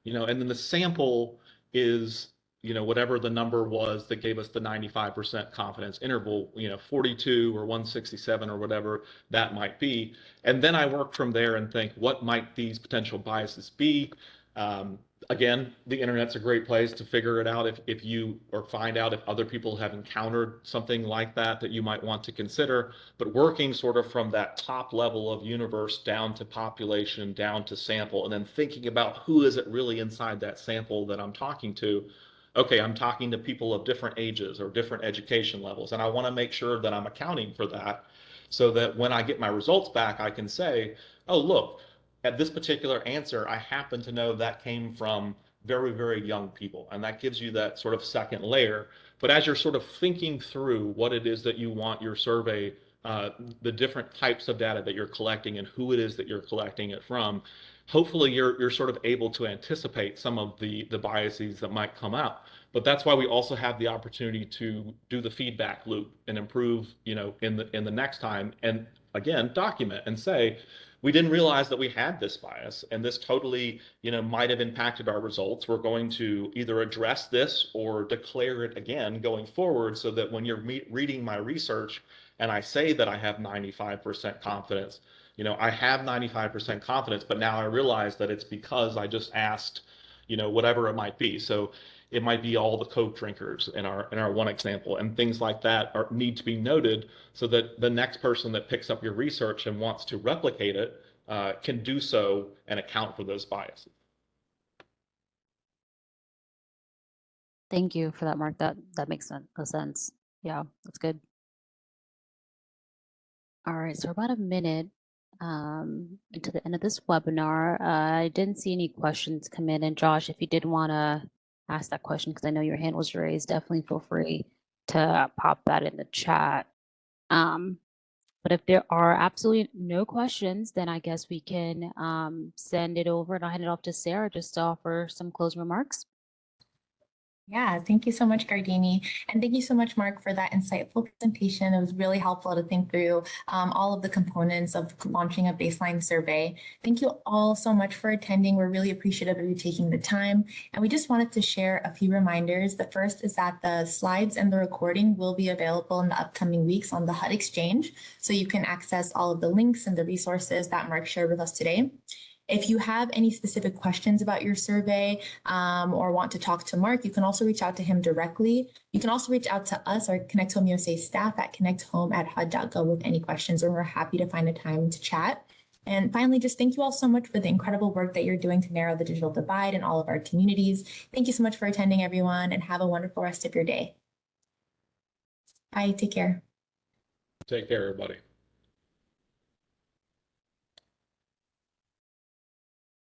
And then the sample is, whatever the number was that gave us the 95% confidence interval, 42 or 167 or whatever that might be. And then I work from there and think, what might these potential biases be? Again, the internet's a great place to figure it out if you, or find out if other people have encountered something like that you might want to consider. But working sort of from that top level of universe down to population, down to sample, and then thinking about who is it really inside that sample that I'm talking to, okay, I'm talking to people of different ages or different education levels, and I want to make sure that I'm accounting for that so that when I get my results back, I can say, oh, look, at this particular answer, I happen to know that came from very, very young people. And that gives you that sort of second layer. But as you're sort of thinking through what it is that you want your survey, the different types of data that you're collecting and who it is that you're collecting it from, hopefully you're sort of able to anticipate some of the biases that might come out. But that's why we also have the opportunity to do the feedback loop and improve, in the next time, and again document and say, we didn't realize that we had this bias, and this totally, might have impacted our results. We're going to either address this or declare it again going forward, so that when you're reading my research and I say that I have 95% confidence, I have 95% confidence, but now I realize that it's because I just asked, whatever it might be. So it might be all the Coke drinkers in our one example, and things like that need to be noted so that the next person that picks up your research and wants to replicate it can do so and account for those biases. Thank you for that, Mark. That makes sense. Yeah, that's good. All right, so about a minute into the end of this webinar. I didn't see any questions come in. And Josh, if you did want to ask that question, because I know your hand was raised, definitely feel free to pop that in the chat. But if there are absolutely no questions, then I guess we can send it over, and I'll hand it off to Sarah just to offer some closing remarks. Yeah, thank you so much, Gardini. And thank you so much, Mark, for that insightful presentation. It was really helpful to think through all of the components of launching a baseline survey. Thank you all so much for attending. We're really appreciative of you taking the time. And we just wanted to share a few reminders. The first is that the slides and the recording will be available in the upcoming weeks on the HUD Exchange, so you can access all of the links and the resources that Mark shared with us today. If you have any specific questions about your survey or want to talk to Mark, you can also reach out to him directly. You can also reach out to us, our ConnectHomeUSA staff at connecthome@hud.gov with any questions, and we're happy to find a time to chat. And finally, just thank you all so much for the incredible work that you're doing to narrow the digital divide in all of our communities. Thank you so much for attending, everyone, and have a wonderful rest of your day. Bye, take care. Take care, everybody.